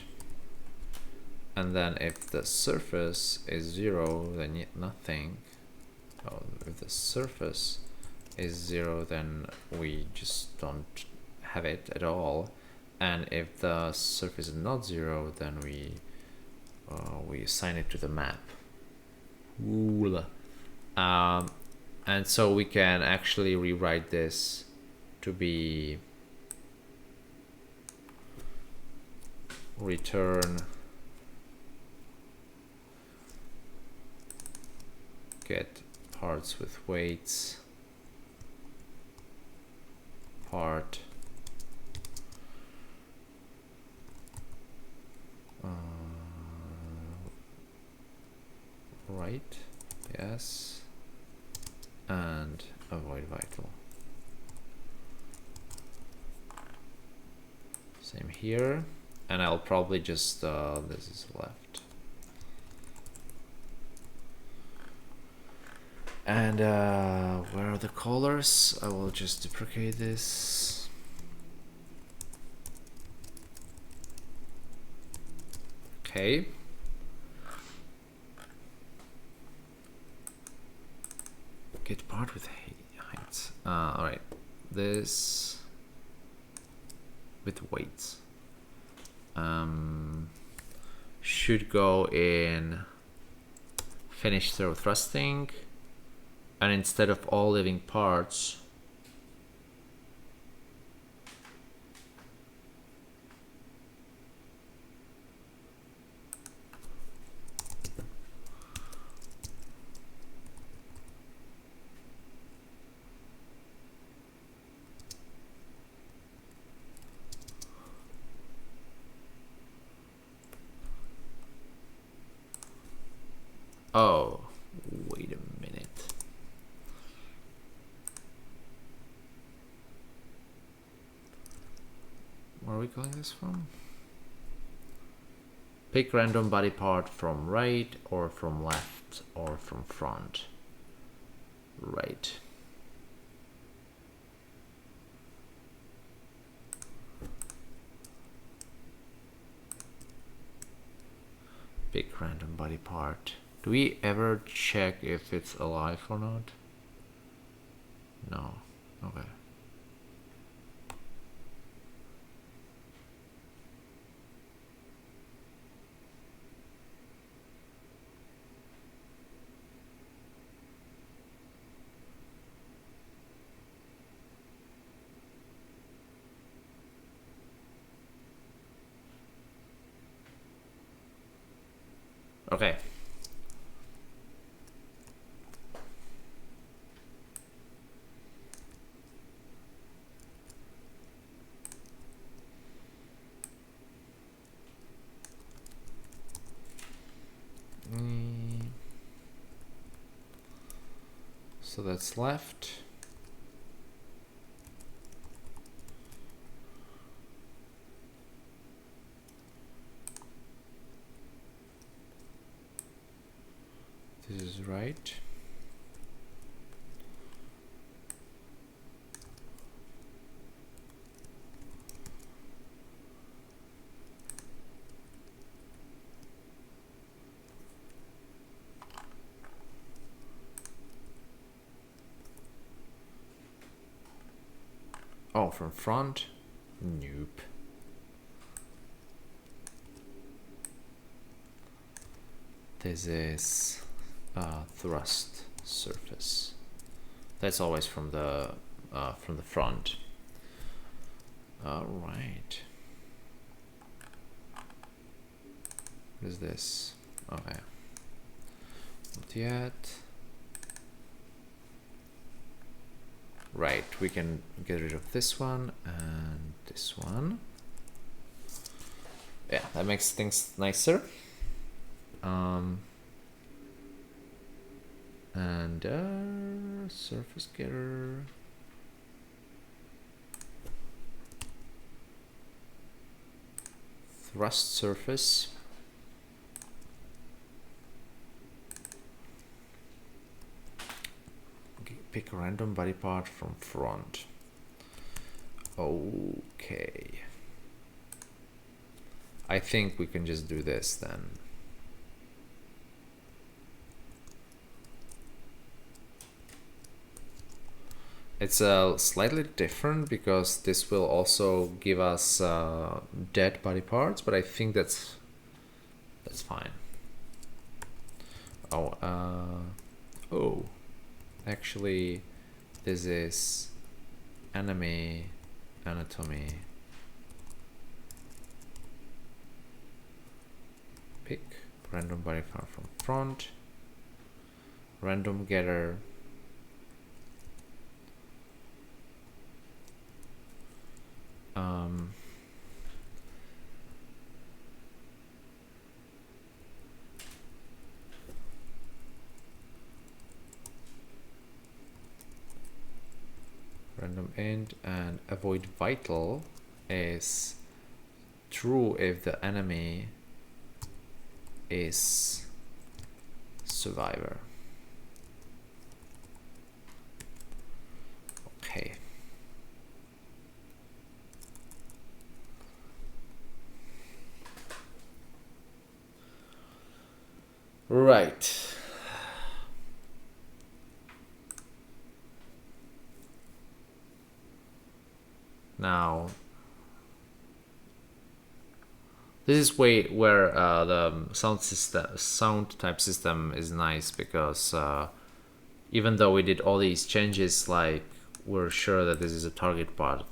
and then if the surface is 0, then nothing. Oh, if the surface is 0, then we just don't have it at all. And if the surface is not 0, then we assign it to the map. Ooh. And so we can actually rewrite this to be return get parts with weights part right, yes, and avoid vital. Same here, and I'll probably just this is left, and where are the colors? I will just deprecate this. Okay. Get part with heights. All right, this with weights should go in finish throw thrusting, and instead of all living parts, oh, wait a minute. Where are we calling this from? Pick random body part from right or from left or from front. Right. Pick random body part. Do we ever check if it's alive or not? No. Okay. Okay. So that's left. This is right. Oh, from front? Nope. This is thrust surface. That's always from the front. All right. What is this? Okay. Not yet. Right, we can get rid of this one and this one. Yeah, that makes things nicer. And surface getter. Thrust surface. Pick a random body part from front. Okay. I think we can just do this then. It's slightly different because this will also give us dead body parts, but I think that's fine. Oh, actually, this is enemy anatomy. Pick random body part from front. Random getter. Random int, and avoid vital is true if the enemy is survivor. Okay. Right. Now, this is where the sound type system is nice, because even though we did all these changes, like, we're sure that this is a target part.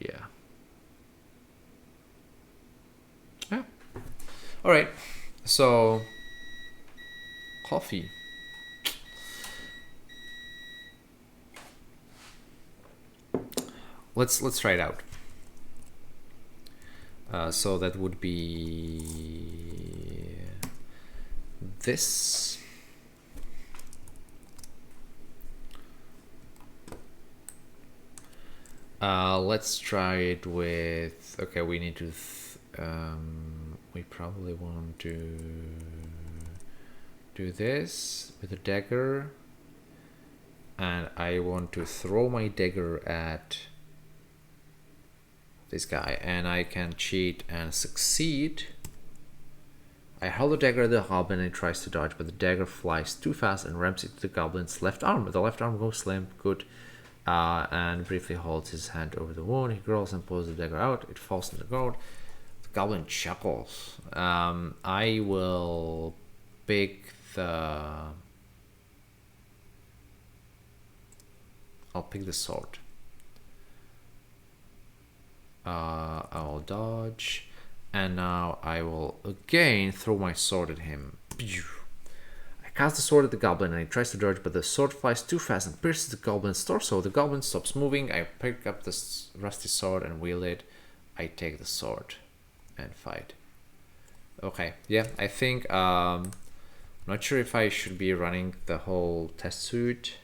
Yeah. Yeah. All right. So, coffee. Let's try it out. So that would be this. Let's try it with. Okay, we need to. We probably want to do this with a dagger, and I want to throw my dagger at this guy, and I can cheat and succeed. I hold the dagger at the goblin and he tries to dodge, but the dagger flies too fast and rams into the goblin's left arm. The left arm goes limp. Good. And briefly holds his hand over the wound. He growls and pulls the dagger out. It falls in the ground. The goblin chuckles. I will pick the. I'll pick the sword. I'll dodge, and now I will again throw my sword at him. I cast the sword at the goblin and he tries to dodge, but the sword flies too fast and pierces the goblin's torso. The goblin stops moving. I pick up the rusty sword and wield it. I take the sword and fight. Okay, yeah, I think not sure if I should be running the whole test suite.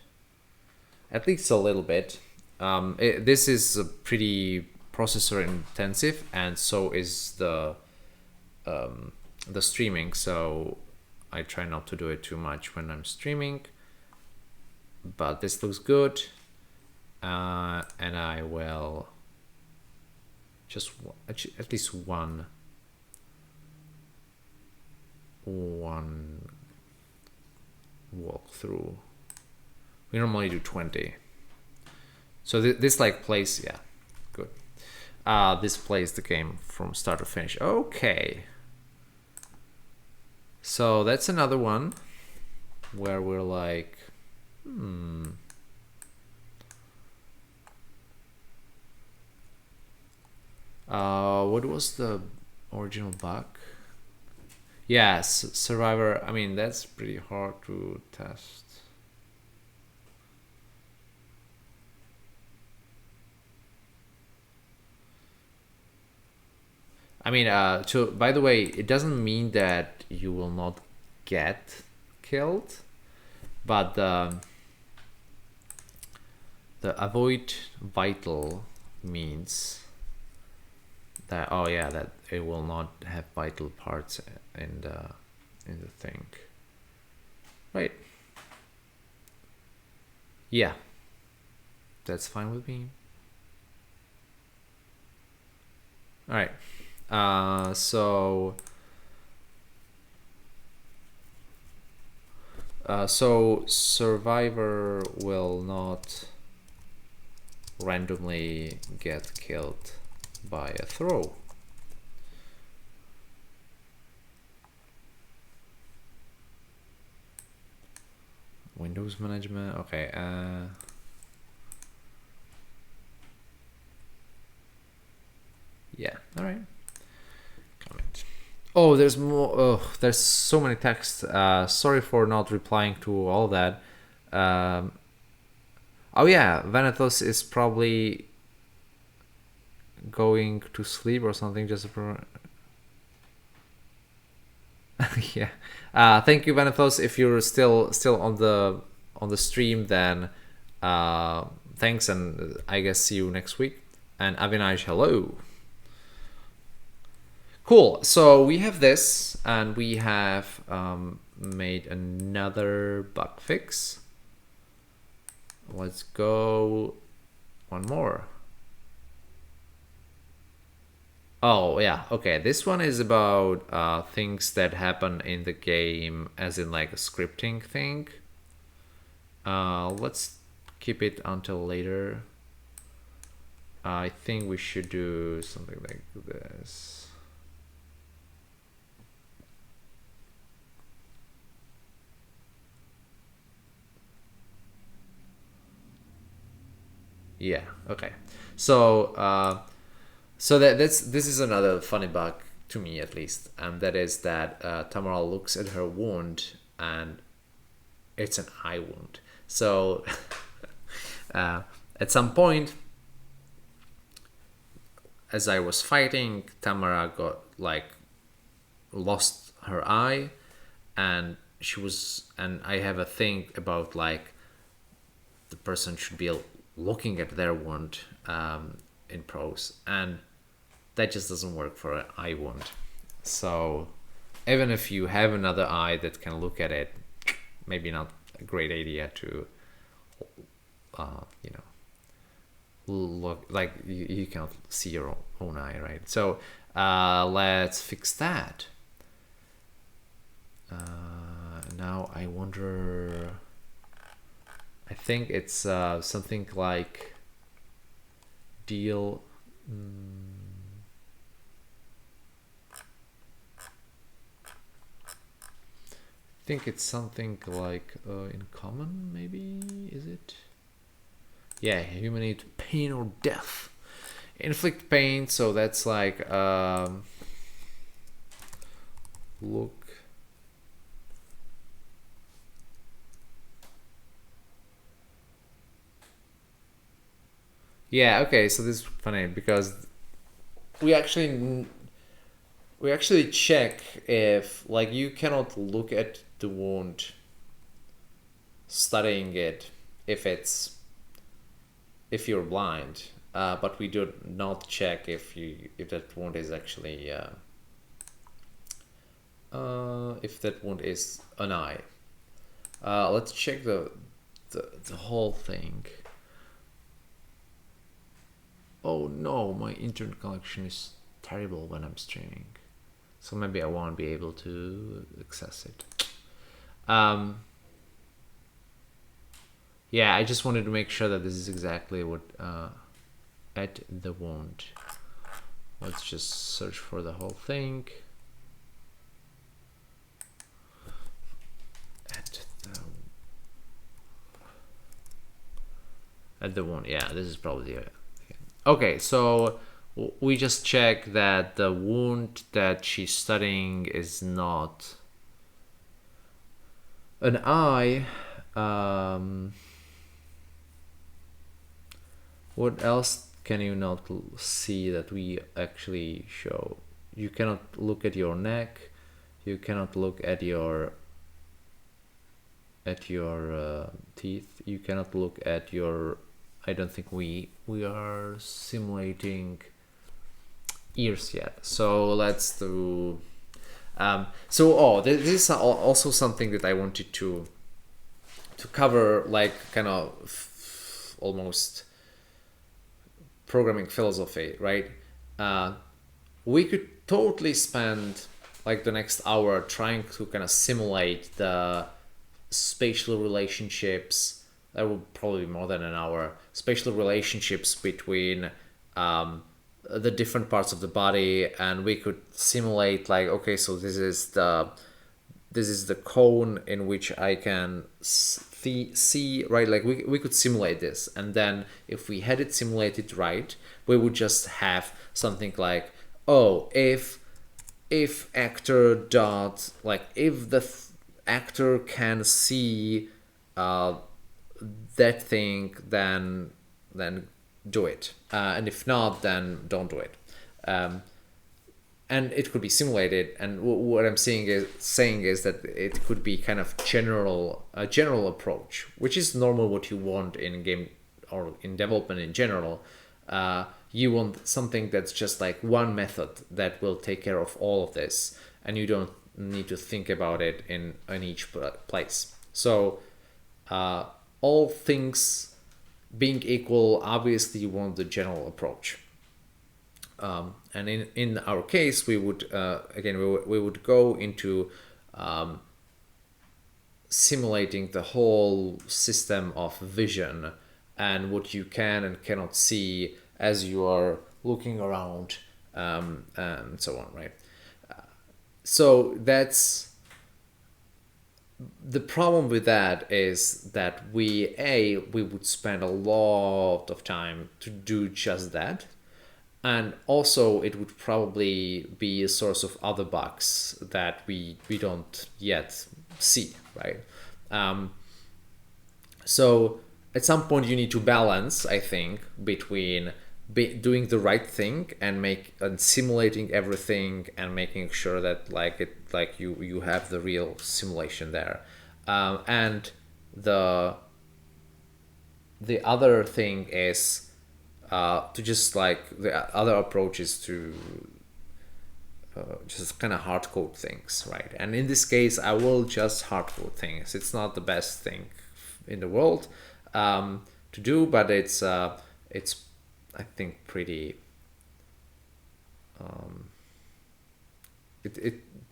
At least a little bit. This is a pretty processor intensive, and so is the streaming, so I try not to do it too much when I'm streaming, but this looks good, and I will just at least one walkthrough. We normally do 20, so this like plays, yeah, good. This plays the game from start to finish. Okay. So that's another one where we're like, what was the original bug? Yes, Survivor. I mean, that's pretty hard to test. I mean, so by the way, it doesn't mean that you will not get killed, but the avoid vital means that, oh yeah, that it will not have vital parts in the thing, right? Yeah, that's fine with me. All right. So So survivor will not randomly get killed by a throw. Windows management, okay. Yeah, all right. Comment. Oh, there's more. Oh, there's so many texts. Sorry for not replying to all that. Oh yeah, Venatos is probably going to sleep or something. Just yeah. Thank you, Venatos. If you're still on the stream, then thanks, and I guess see you next week. And Avinash, hello. Cool. So we have this, and we have made another bug fix. Let's go one more. Oh yeah, okay. This one is about things that happen in the game, as in like a scripting thing. Let's keep it until later. I think we should do something like this. Yeah. Okay. So this is another funny bug to me, at least, and that is that Tamara looks at her wound and it's an eye wound. So at some point, as I was fighting, Tamara got lost her eye, and I have a thing about like the person should be looking at their wound in pros, and that just doesn't work for an eye wound. So even if you have another eye that can look at it, maybe not a great idea to look like you can't see your own eye, right? So let's fix that. Now I wonder, I think it's something like deal I think it's something like in common, maybe, is it? Yeah, eliminate pain or death. Inflict pain, so that's like look. Yeah, okay, so this is funny because we actually check if like you cannot look at the wound studying it if you're blind, but we do not check if that wound is actually if that wound is an eye. Let's check the whole thing. Oh no, my internet connection is terrible when I'm streaming, so maybe I won't be able to access it. Yeah, I just wanted to make sure that this is exactly what at the wound. Let's just search for the whole thing. At the wound, yeah, this is probably it. Okay, so we just check that the wound that she's studying is not an eye. What else can you not see that we actually show? You cannot look at your neck. You cannot look at your teeth. You cannot look at your. I don't think we are simulating ears yet. So let's do. This is also something that I wanted to cover, like kind of almost programming philosophy, right? We could totally spend like the next hour trying to kind of simulate the spatial relationships. That would probably be more than an hour. Spatial relationships between the different parts of the body, and we could simulate like, okay, so this is the cone in which I can see, right? Like we could simulate this, and then if we had it simulated right, we would just have something like, oh, if actor dot, like if the actor can see that thing, then do it, and if not, then don't do it. And it could be simulated, and what I'm saying is that it could be kind of a general approach, which is normal what you want in game or in development in general. You want something that's just like one method that will take care of all of this, and you don't need to think about it in each place. So all things being equal, obviously you want the general approach. And in our case, we would again we would go into simulating the whole system of vision and what you can and cannot see as you are looking around, and so on, right? So that's the problem with that, is that we would spend a lot of time to do just that. And also it would probably be a source of other bugs that we don't yet see, right? So at some point you need to balance, I think, between doing the right thing and simulating everything and making sure that you have the real simulation there. And the other thing is to just the other approach is to just kind of hard code things, right? And in this case, I will just hard code things. It's not the best thing in the world to do, but it's I think pretty.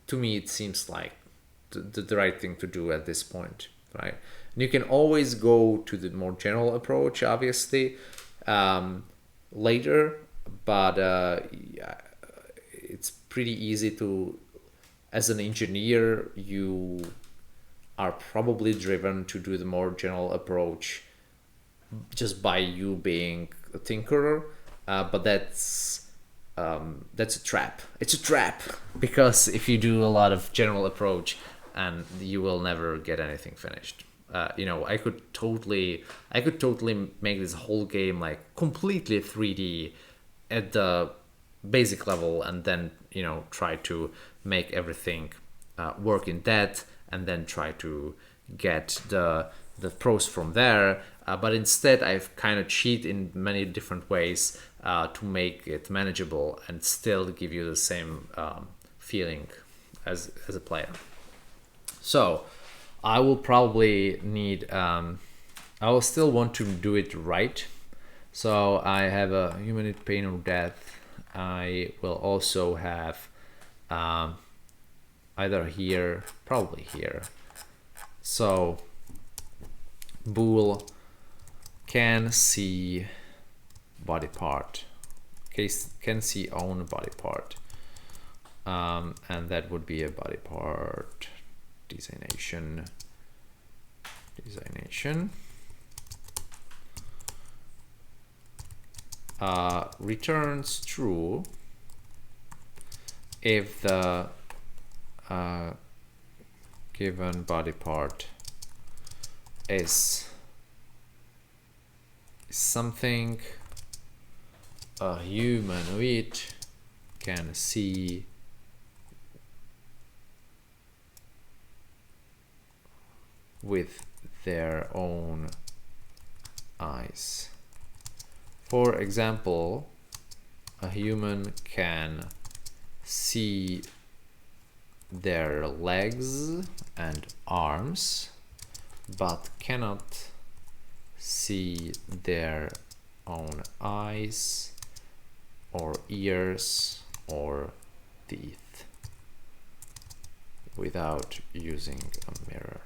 To me it seems like the right thing to do at this point, right? And you can always go to the more general approach, obviously, later, but yeah, it's pretty easy to, as an engineer, you are probably driven to do the more general approach just by you being a tinkerer, but that's a trap. It's a trap, because if you do a lot of general approach, and you will never get anything finished. I could totally make this whole game like completely 3D at the basic level, and then try to make everything work in that, and then try to get the pros from there. But instead, I've kind of cheat in many different ways to make it manageable and still give you the same feeling as a player. So I will probably need, I will still want to do it right. So I have a human pain or death. I will also have either here, probably here. So bool can see body part, can see own body part, and that would be a body part designation. Returns true if the given body part is something a humanoid can see with their own eyes. For example, a human can see their legs and arms, but cannot see their own eyes or ears or teeth without using a mirror.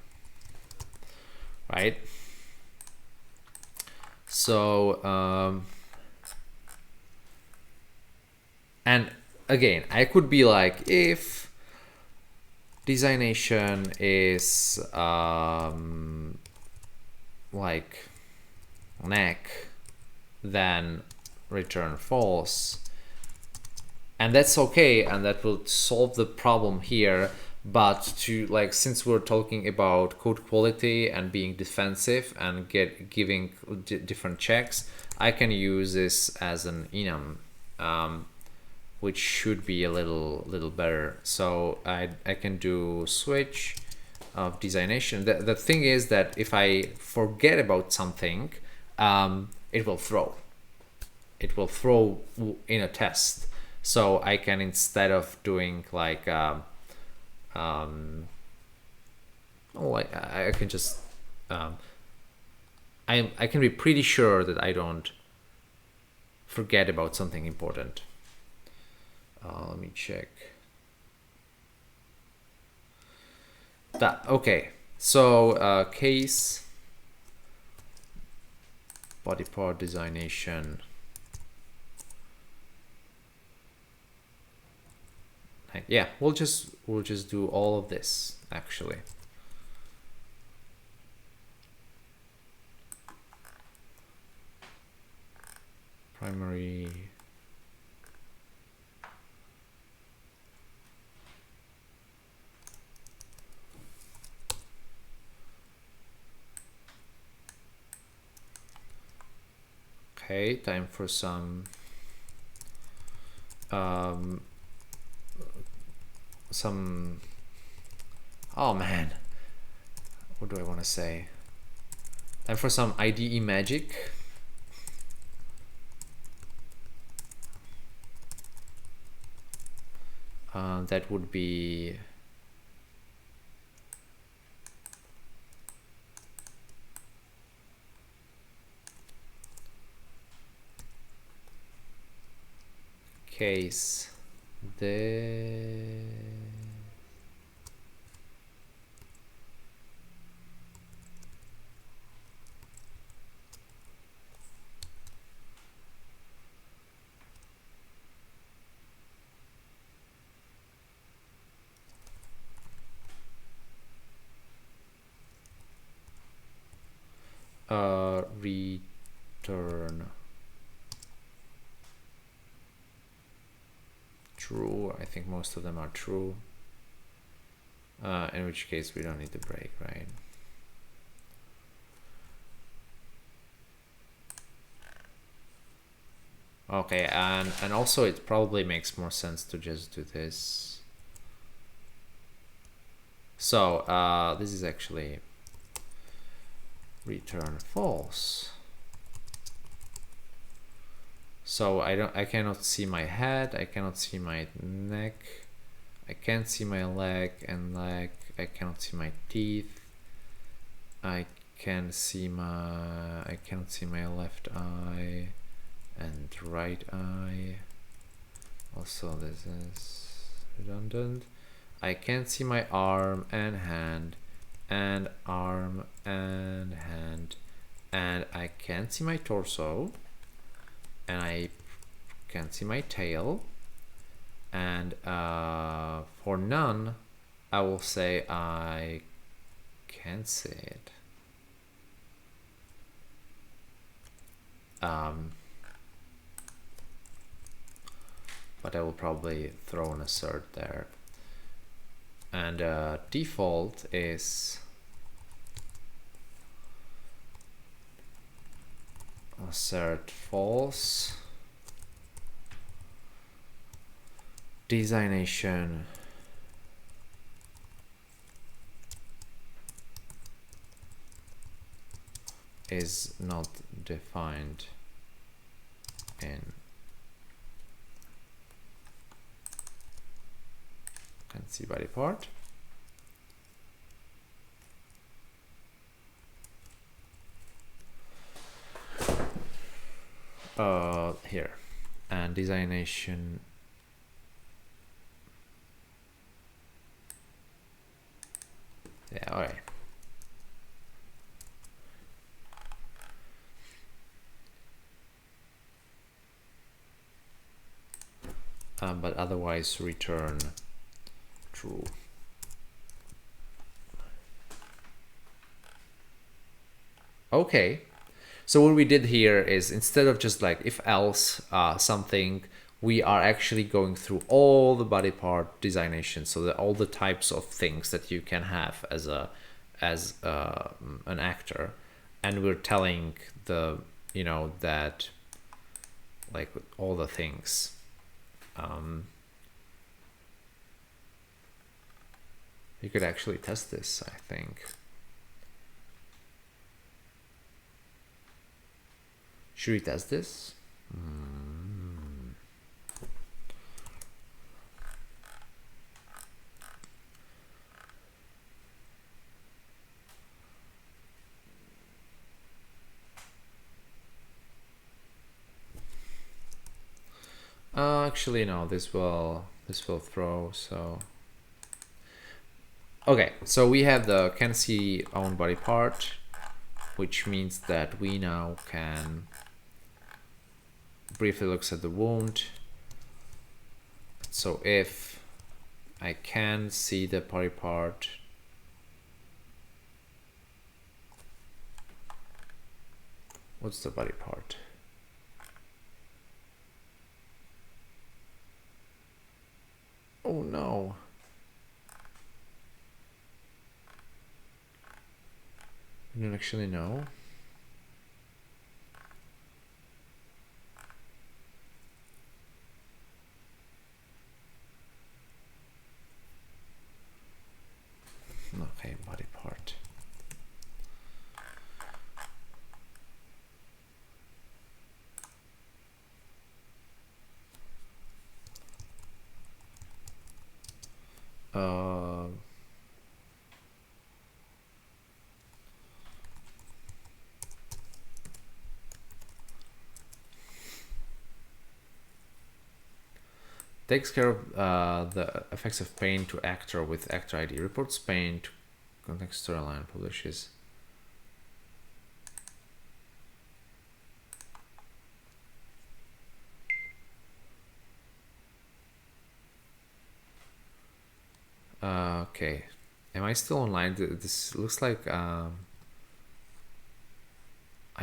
right? So and again, I could be like, if designation is like neck, then return false, and that's okay, and that will solve the problem here. But to, like, since we're talking about code quality and being defensive and giving different checks, I can use this as an enum, which should be a little better. So I can do switch of designation. The thing is that if I forget about something, it will throw in a test. So I can, instead of doing like I can just I can be pretty sure that I don't forget about something important. Let me check that. Okay, so case body part designation. Yeah, we'll just do all of this actually. Primary okay, time for some oh man, what do I want to say? Time for some IDE magic. That would be case the return true. I think most of them are true, in which case we don't need the break, right? Okay, and also it probably makes more sense to just do this. So this is actually return false. So I cannot see my head, I cannot see my neck, I can't see my leg, I cannot see my teeth, I cannot see my left eye and right eye. Also, this is redundant. I can't see my arm and hand, and arm and hand, and I can't see my torso, and I can't see my tail, and for none I will say I can't see it. But I will probably throw an assert there, and default is assert false, designation is not defined in can see body part. Here, and designation yeah, all right. but otherwise return true. Okay, so what we did here is, instead of just like if else something, we are actually going through all the body part designation, so that all the types of things that you can have as an actor, and we're telling the, you know, that like all the things. You could actually test this, I think. Should we test this? Actually, no. This will throw. So okay, so we have the can see own body part, which means that we now can briefly looks at the wound. So if I can see the body part, what's the body part? Oh no. I don't actually know. Okay, body part. Takes care of the effects of pain to actor with actor ID. Reports pain to context storyline. Publishes. Okay. Am I still online? This looks like I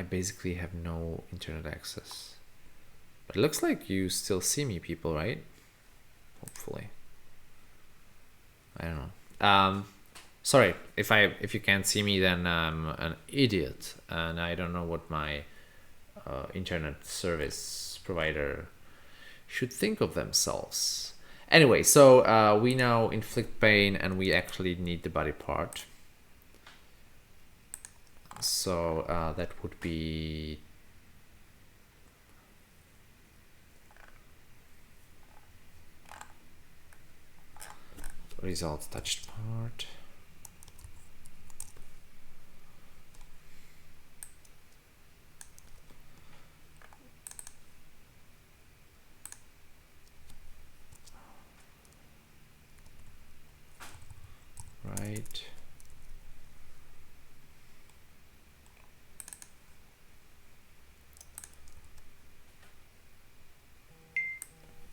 basically have no internet access. But it looks like you still see me, people, right? Hopefully. I don't know. Sorry, if you can't see me, then I'm an idiot and I don't know what my internet service provider should think of themselves. Anyway, so we now inflict pain and we actually need the body part. So that would be results touched part. Right.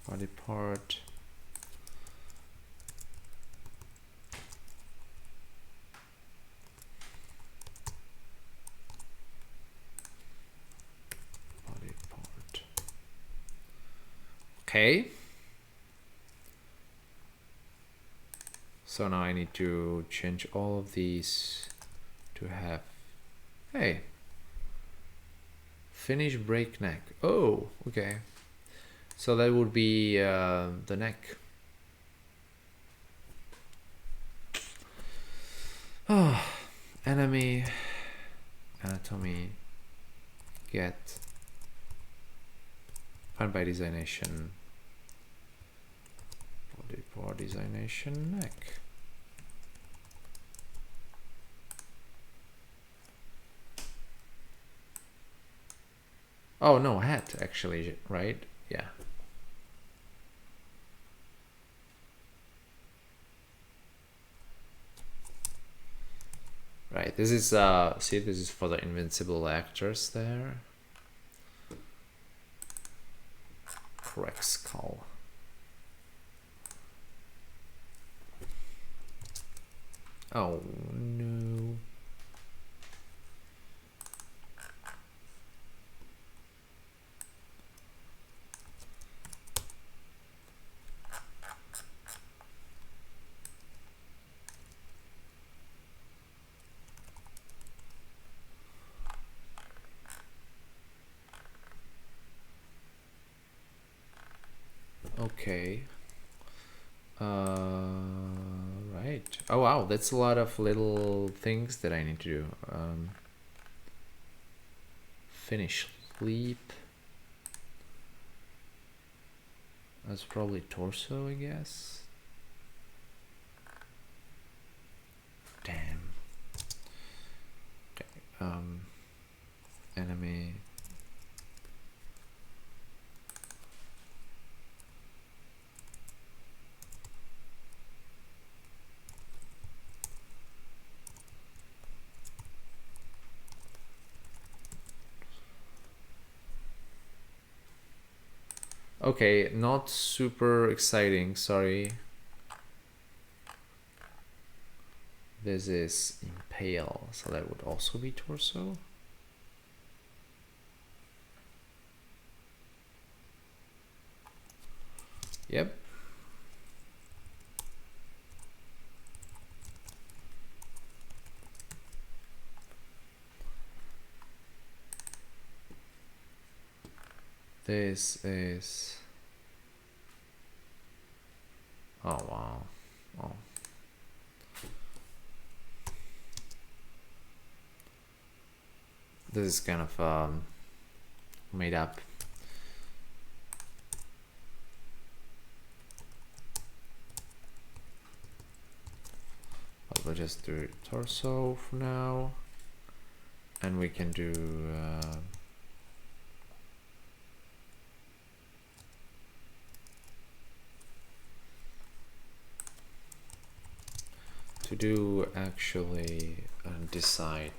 Body part. Body part. Okay. So now I need to change all of these to have, hey, finish break neck. Oh, okay. So that would be the neck. Oh, enemy, anatomy, get, find by designation, body part designation, neck. Oh no, hat actually, right? Yeah. Right, this is see, this is for the invincible actors there. Correct skull. Oh no. Okay. Right. Oh wow, that's a lot of little things that I need to do. Finish sleep. That's probably torso, I guess. Damn. Okay. Enemy. Okay, not super exciting, sorry. This is impale, so that would also be torso. Yep. This is... Oh wow. Oh. This is kind of made up. I'll just do torso for now, and we can do to do actually decide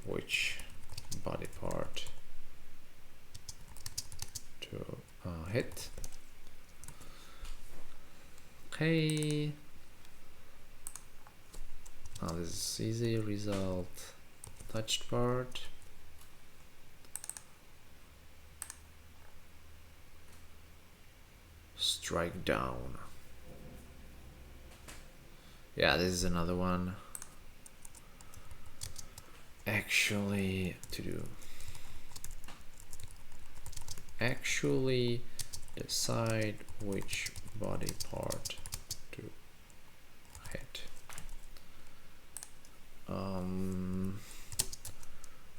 which body part to hit. Okay. Now this is easy. Result touched part. Strike down. Yeah, this is another one. Actually, to do. Actually decide which body part to hit.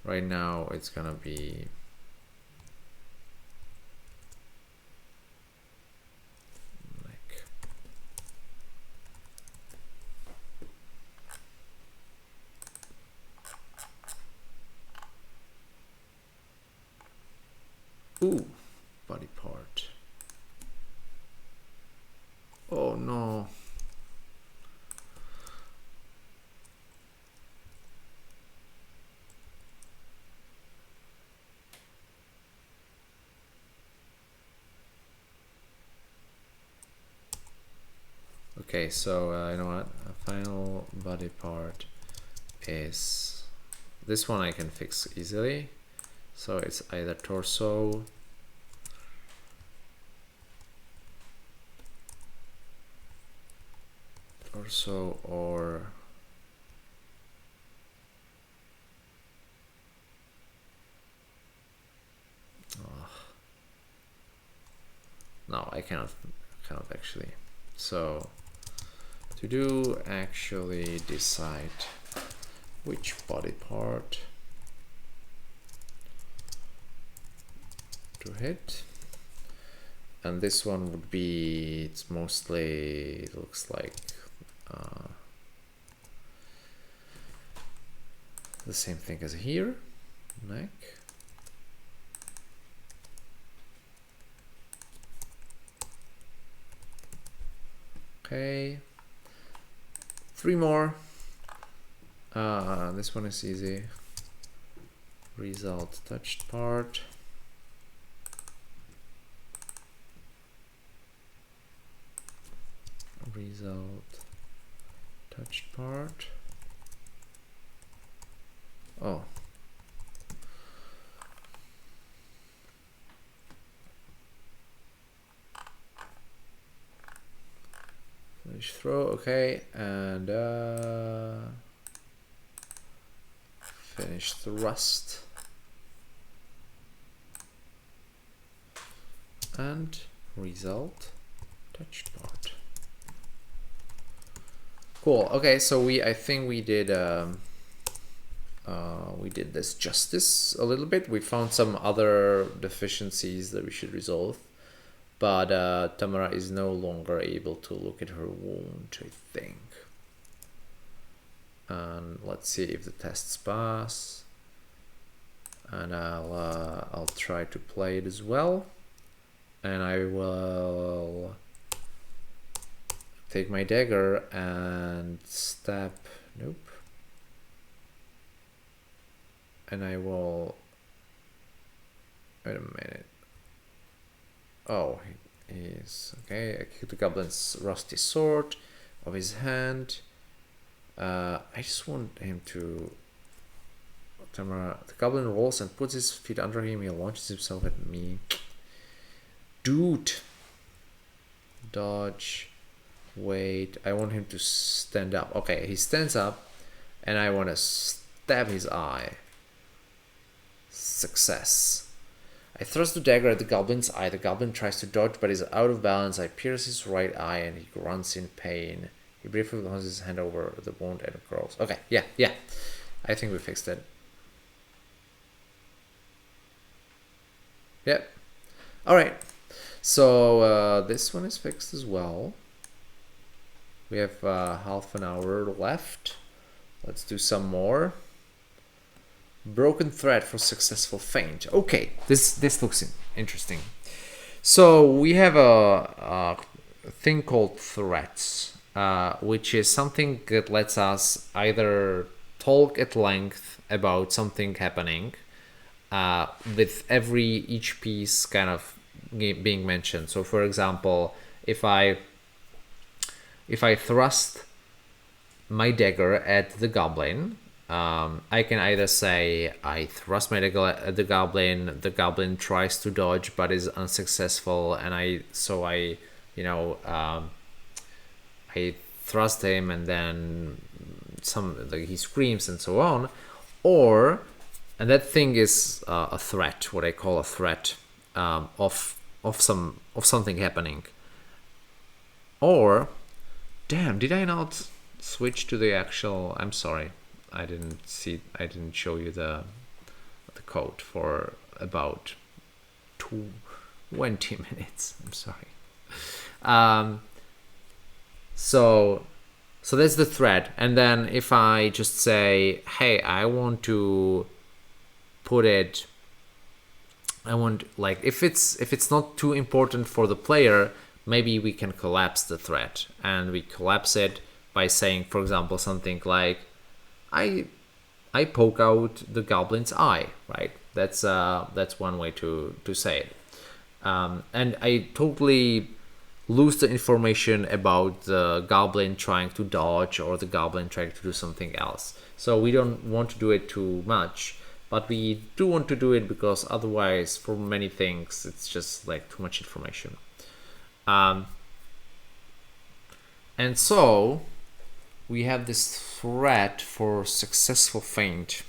Right now it's gonna be like ooh, body part. Oh no. Okay, so you know what? A final body part is this one. I can fix easily. So it's either torso or no, I cannot actually. So to do actually decide which body part to hit, and this one would be, it's mostly, it looks like the same thing as here, neck. Okay, 3 more. This one is easy. Result touched part. Result touched part. Oh. Finish throw, okay, and finish thrust. And result touched part. Cool. Okay, so I think we did this justice a little bit. We found some other deficiencies that we should resolve, but Tamara is no longer able to look at her wound, I think. And let's see if the tests pass. And I'll try to play it as well. And I will take my dagger and stab. Nope. And I will. Wait a minute. Oh, he's okay. I kick the goblin's rusty sword of his hand. I just want him to. Tamara, the goblin rolls and puts his feet under him. He launches himself at me. Dude. Dodge. Wait. I want him to stand up. Okay, he stands up, and I want to stab his eye. Success. I thrust the dagger at the goblin's eye. The goblin tries to dodge, but is out of balance. I pierce his right eye, and he grunts in pain. He briefly runs his hand over the wound and grows. Okay, yeah. I think we fixed it. Yep. Alright. So this one is fixed as well. We have half an hour left. Let's do some more. Broken thread for successful feint. Okay, this looks interesting. So we have a thing called threats, which is something that lets us either talk at length about something happening, with each piece kind of being mentioned. So for example, if I thrust my dagger at the goblin, I can either say I thrust my dagger at the goblin tries to dodge but is unsuccessful, and I thrust him and then he screams and so on, and that thing is a threat, what I call a threat of something happening. Or, damn, did I not switch to the actual? I'm sorry, I didn't show you the code for about 20 minutes. I'm sorry. So that's the thread, and then if I just say, hey, I want to put it, if it's not too important for the player, maybe we can collapse the thread, and we collapse it by saying, for example, something like, I poke out the goblin's eye, right? That's one way to say it. And I totally lose the information about the goblin trying to dodge or the goblin trying to do something else. So we don't want to do it too much, but we do want to do it because otherwise, for many things, it's just like too much information. And so we have this threat for successful feint.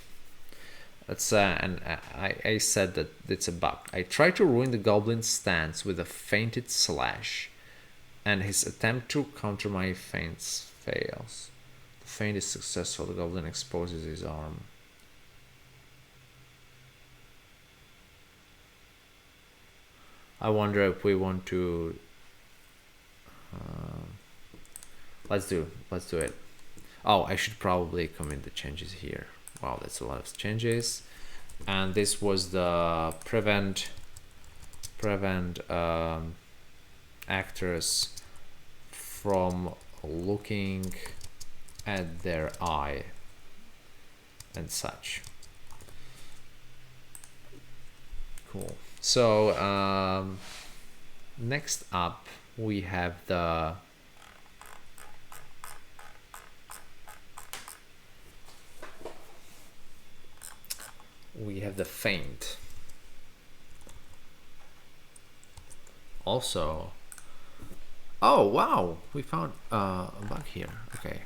That's and I said that it's a bug. I try to ruin the goblin's stance with a feinted slash, and his attempt to counter my feints fails. The feint is successful. The goblin exposes his arm. I wonder if we want to. Let's do it. Oh, I should probably commit the changes here. Wow, that's a lot of changes. And this was the prevent actors from looking at their eye and such. Cool. So next up we have the we have the faint. Also, oh wow, we found a bug here. Okay.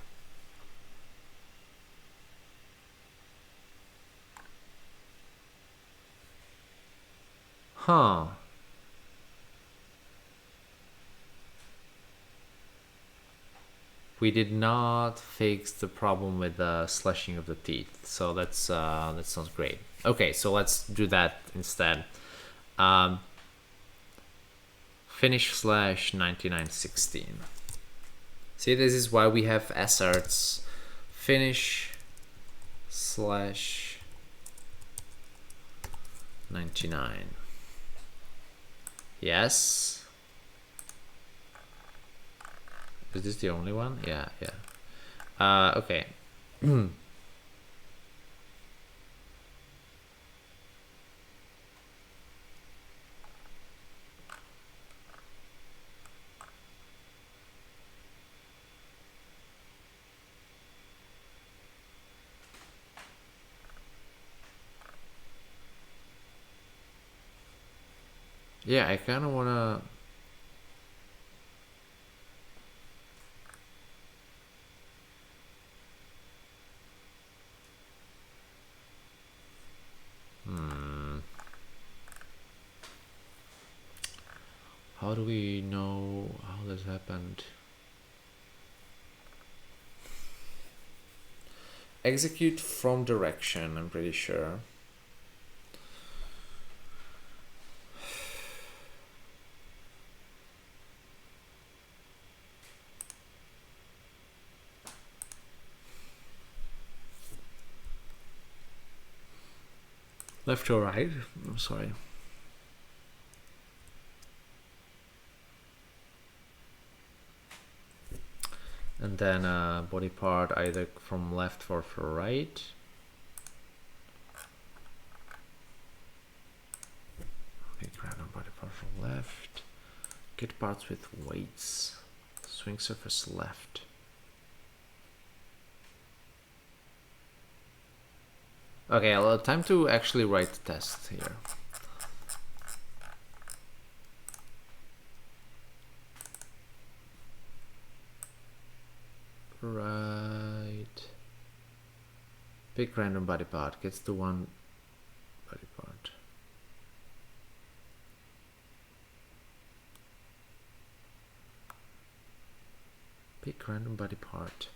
Huh. We did not fix the problem with the slashing of the teeth, so that sounds great. Okay, so let's do that instead. Finish slash 9916. See, this is why we have asserts. Finish slash 99. Yes. Is this the only one? Yeah. Okay. Yeah, I kind of want to... How do we know how this happened? Execute from direction, I'm pretty sure. Left or right? I'm sorry. And then body part either from left or from right. Okay, random body part from left. Get parts with weights. Swing surface left. Okay, time to actually write the test here. Right. Pick random body part. Gets the one body part. Pick random body part.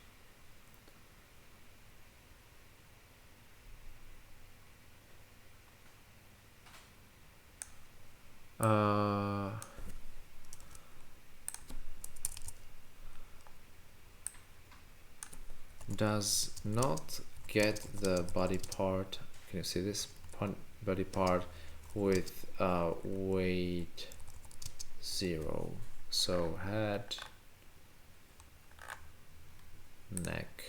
Does not get the body part. Can you see this body part with weight 0? So head, neck,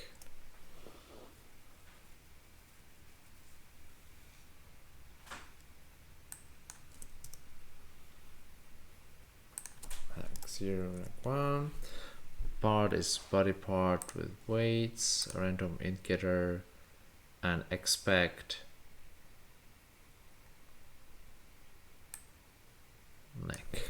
neck 0, neck 1. Part is body part with weights, random indicator, and expect neck.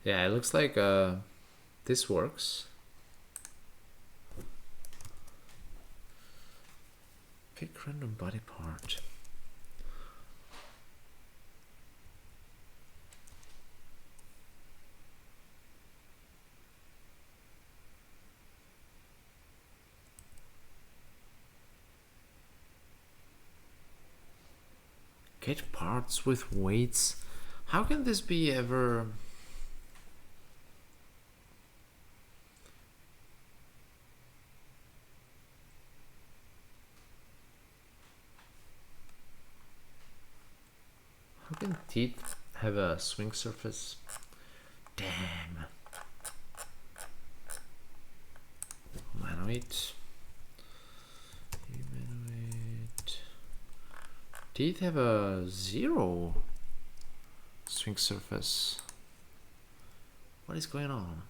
Yeah, it looks like this works. Pick random body part. Get parts with weights. How can this be ever... How can teeth have a swing surface? Damn. humanoid. Did it have a 0 swing surface? What is going on?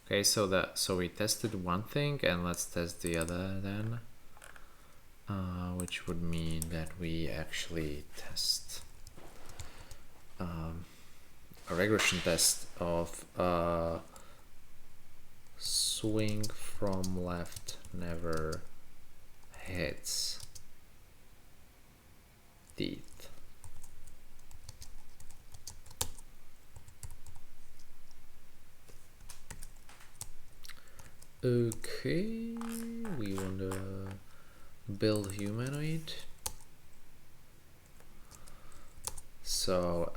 Okay, so we tested one thing, and let's test the other then, which would mean that we actually test a regression test of swing from left never hits teeth. Okay, we want to build humanoid. So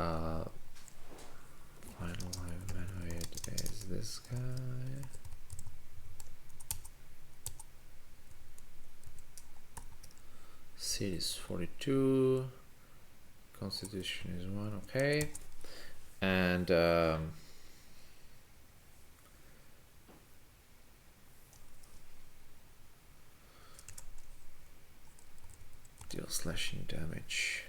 final humanoid is this guy. Seed is 42. Constitution is 1. Okay, and deal slashing damage.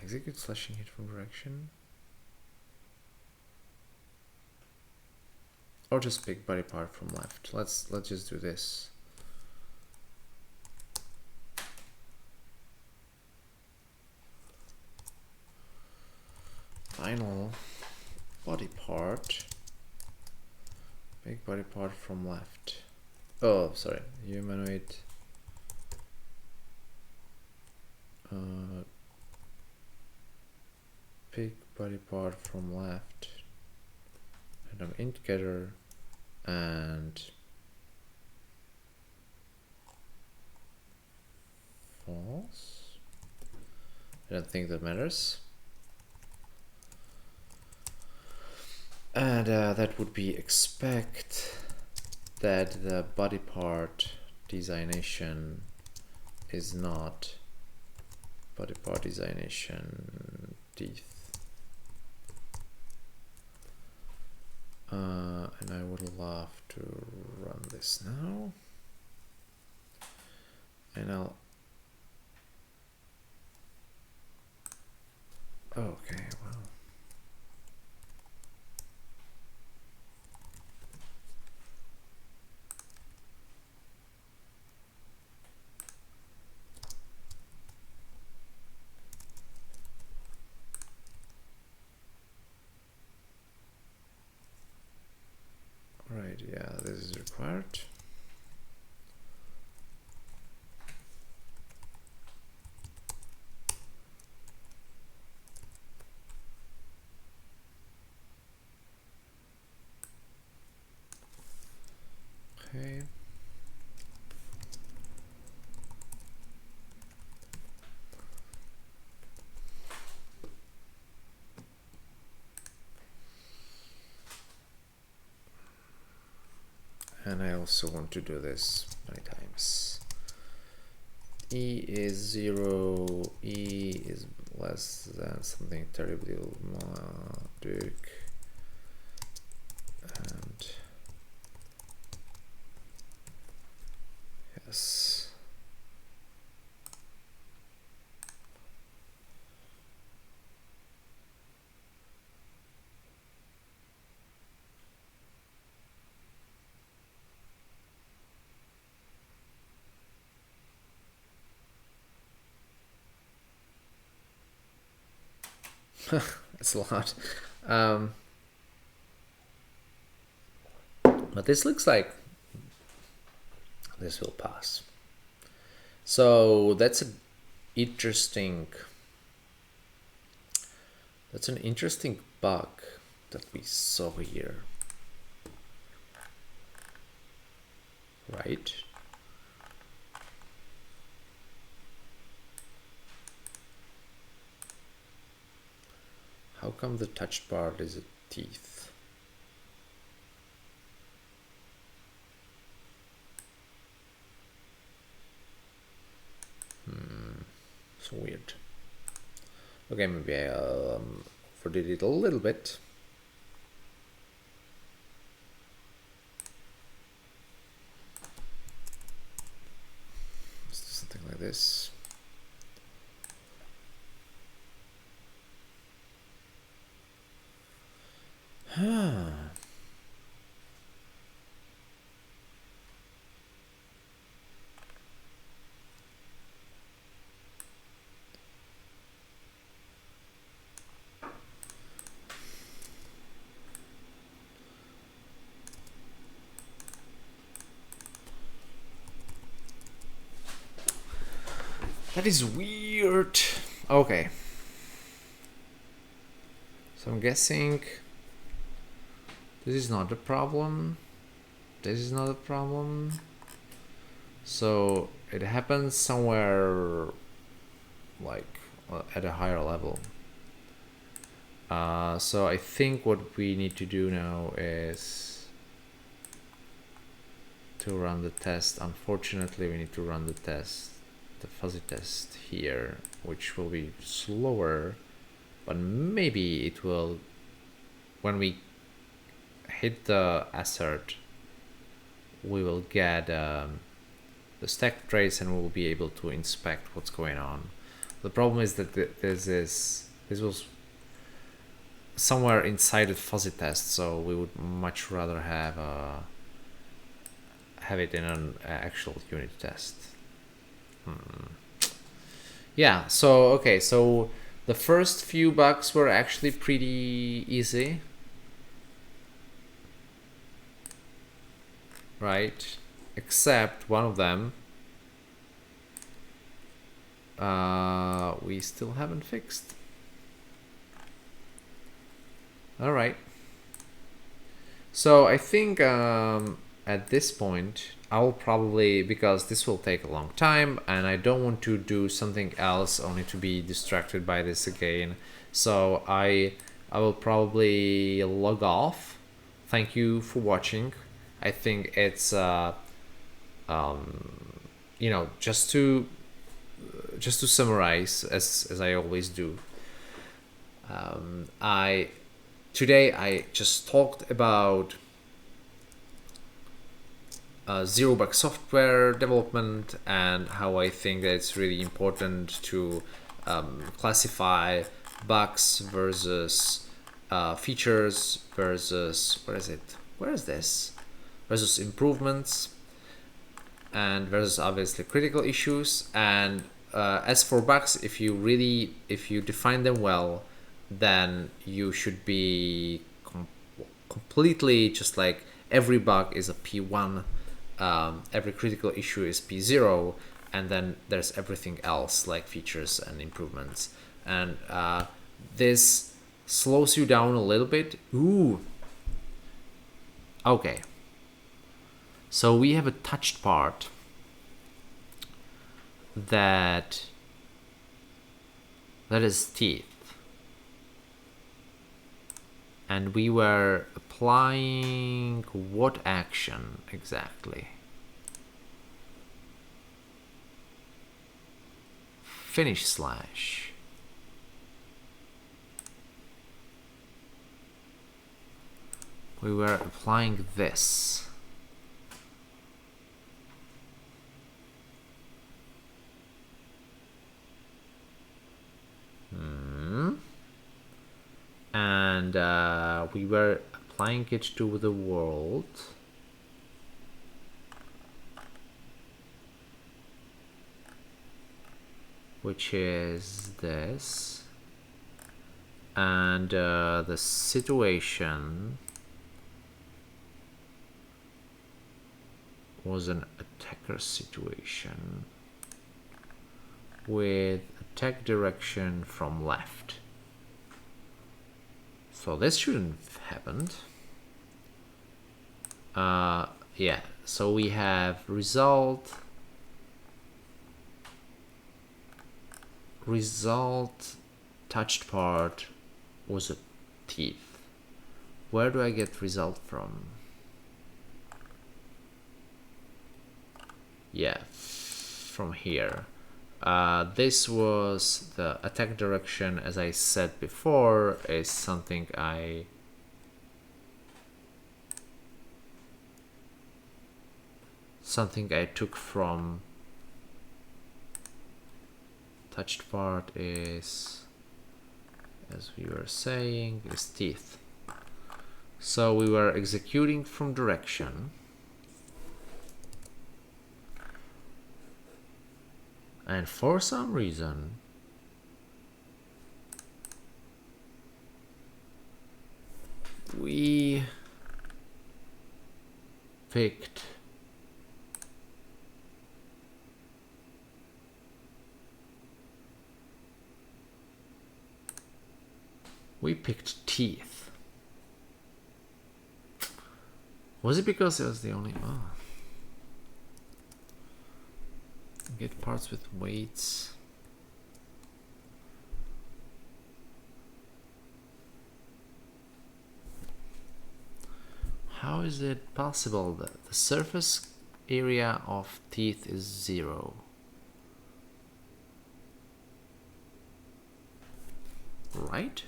Execute slashing hit from direction. Or just pick body part from left. Let's just do this. Final body part. Pick body part from left. Oh, sorry. Humanoid. Pick body part from left. Random int getter and false. I don't think that matters. And that would be expect that the body part designation is not body part designation teeth. And I would love to run this now. And I'll... Okay, wow. Right, yeah, this is required. Okay. And I also want to do this many times. E is 0, E is less than something terribly melodic, and yes. That's a lot. But this looks like this will pass. So that's an interesting bug that we saw here, right? How come the touched part is a teeth? So weird. Okay, maybe I overdid it a little bit. Let's do something like this. That is weird. Okay. So I'm guessing this is not a problem. This is not a problem. So it happens somewhere like at a higher level. So I think what we need to do now is to run the test. Unfortunately, we need to run the test, the fuzzy test here, which will be slower, but maybe it will, when we hit the assert, we will get the stack trace and we will be able to inspect what's going on. The problem is that this was somewhere inside the fuzzy test, so we would much rather have it in an actual unit test. Yeah, so okay, so the first few bugs were actually pretty easy, right? Except one of them we still haven't fixed. All right. So I think at this point, I'll probably, because this will take a long time and I don't want to do something else only to be distracted by this again. So I will probably log off. Thank you for watching. I think it's, you know, just to summarize, as I always do, today I just talked about zero bug software development and how I think that it's really important to classify bugs versus features versus versus improvements, and versus obviously critical issues. And as for bugs, if you define them well, then you should be completely just like every bug is a P1, every critical issue is P0, and then there's everything else like features and improvements. And this slows you down a little bit. Ooh. Okay. So we have a touched part that is teeth. And we were applying what action exactly? Finish slash. We were applying this. And we were applying it to the world. Which is this. And the situation was an attacker situation with attack direction from left. So this shouldn't have happened. Yeah, so we have result touched part was a teeth. Where do I get result from? Yeah, from here. This was the attack direction, as I said before, is something I took from touched part is, as we were saying, is teeth. So we were executing from direction. And for some reason, we picked teeth. Was it because it was the only... Oh. Get parts with weights. How is it possible that the surface area of teeth is 0? Right?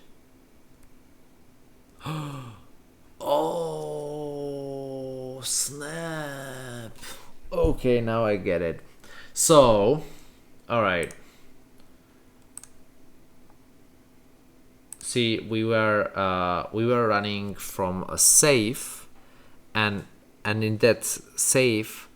Oh, snap. Okay, now I get it. So, all right. See, we were running from a safe, and in that safe,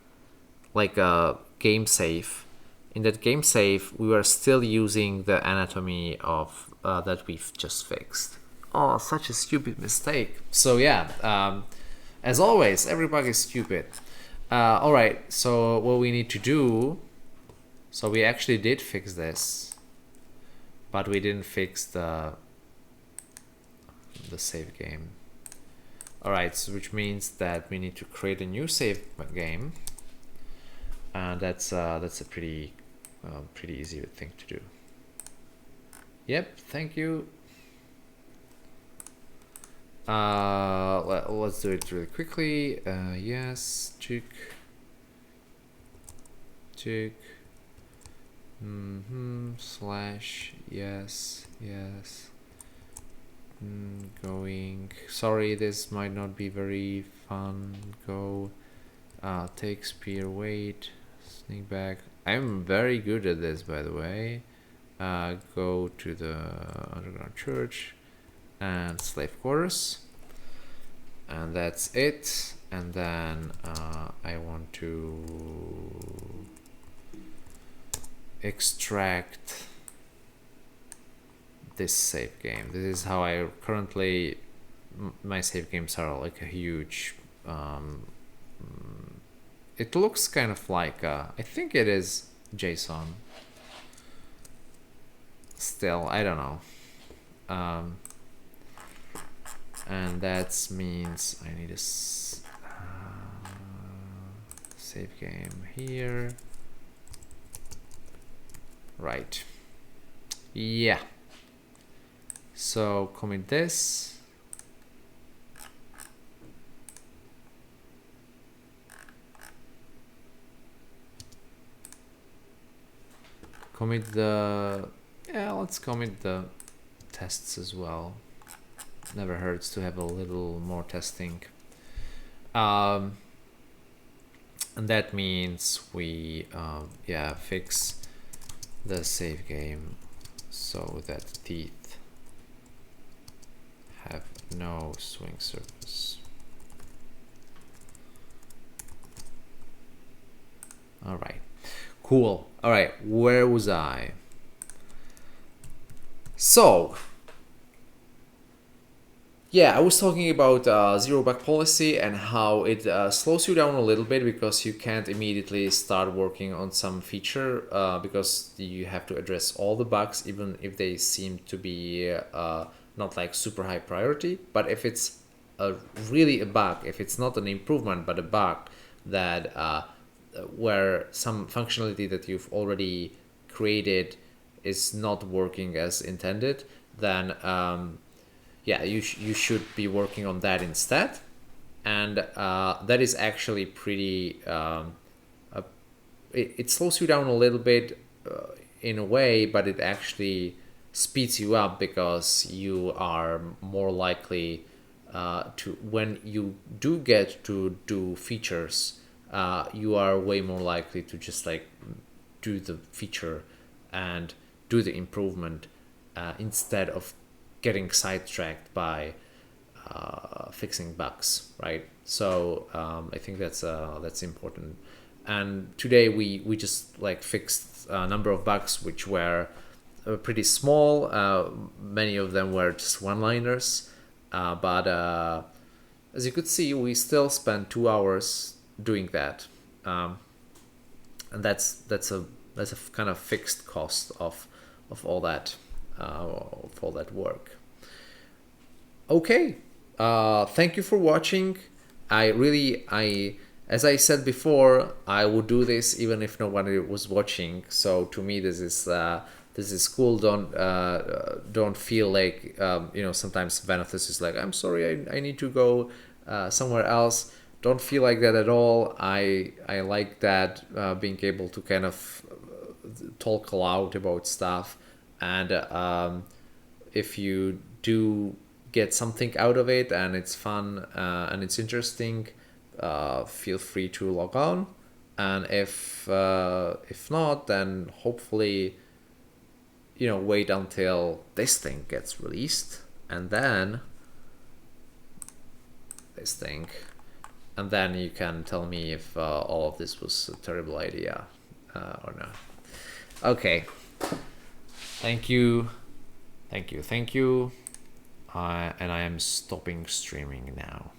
like a game save, in that game save, we were still using the anatomy of that we've just fixed. Oh, such a stupid mistake. So yeah, as always, every bug is stupid. All right. So what we need to do. So we actually did fix this, but we didn't fix the save game. All right, so which means that we need to create a new save game, and that's a pretty easy thing to do. Yep, thank you. Let's do it really quickly. Yes, check. Slash yes. Going. Sorry, this might not be very fun. Go. Take spear. Wait. Sneak back. I'm very good at this, by the way. Go to the underground church and slave quarters, and that's it. And then I want to extract this save game. This is how I currently, my save games are like a huge, it looks kind of like I think it is JSON still, I don't know, and that means I need a save game here. Right. Yeah. So commit this. Commit the... Yeah, let's commit the tests as well. Never hurts to have a little more testing. And that means we fix the save game so that teeth have no swing surface. All right, cool. All right, where was I? So yeah, I was talking about zero bug policy and how it slows you down a little bit because you can't immediately start working on some feature because you have to address all the bugs, even if they seem to be not like super high priority. But if it's really a bug, if it's not an improvement but a bug that where some functionality that you've already created is not working as intended, then yeah, you should be working on that instead. And that is actually pretty it slows you down a little bit in a way, but it actually speeds you up, because you are more likely to, when you do get to do features, you are way more likely to just like do the feature and do the improvement instead of getting sidetracked by fixing bugs, right? So I think that's important. And today we just like fixed a number of bugs which were pretty small. Many of them were just one-liners, but as you could see, we still spent 2 hours doing that, and that's a kind of fixed cost of all that work. Okay, thank you for watching. As I said before, I would do this even if nobody was watching. So to me, this is cool. Don't feel like sometimes Vanathus is like, I'm sorry, I need to go somewhere else. Don't feel like that at all. I like that, being able to kind of talk aloud about stuff, and if you do get something out of it and it's fun and it's interesting, feel free to log on. And if not, then hopefully wait until this thing gets released, and then this thing, and then you can tell me if all of this was a terrible idea or not. Okay, thank you, and I am stopping streaming now.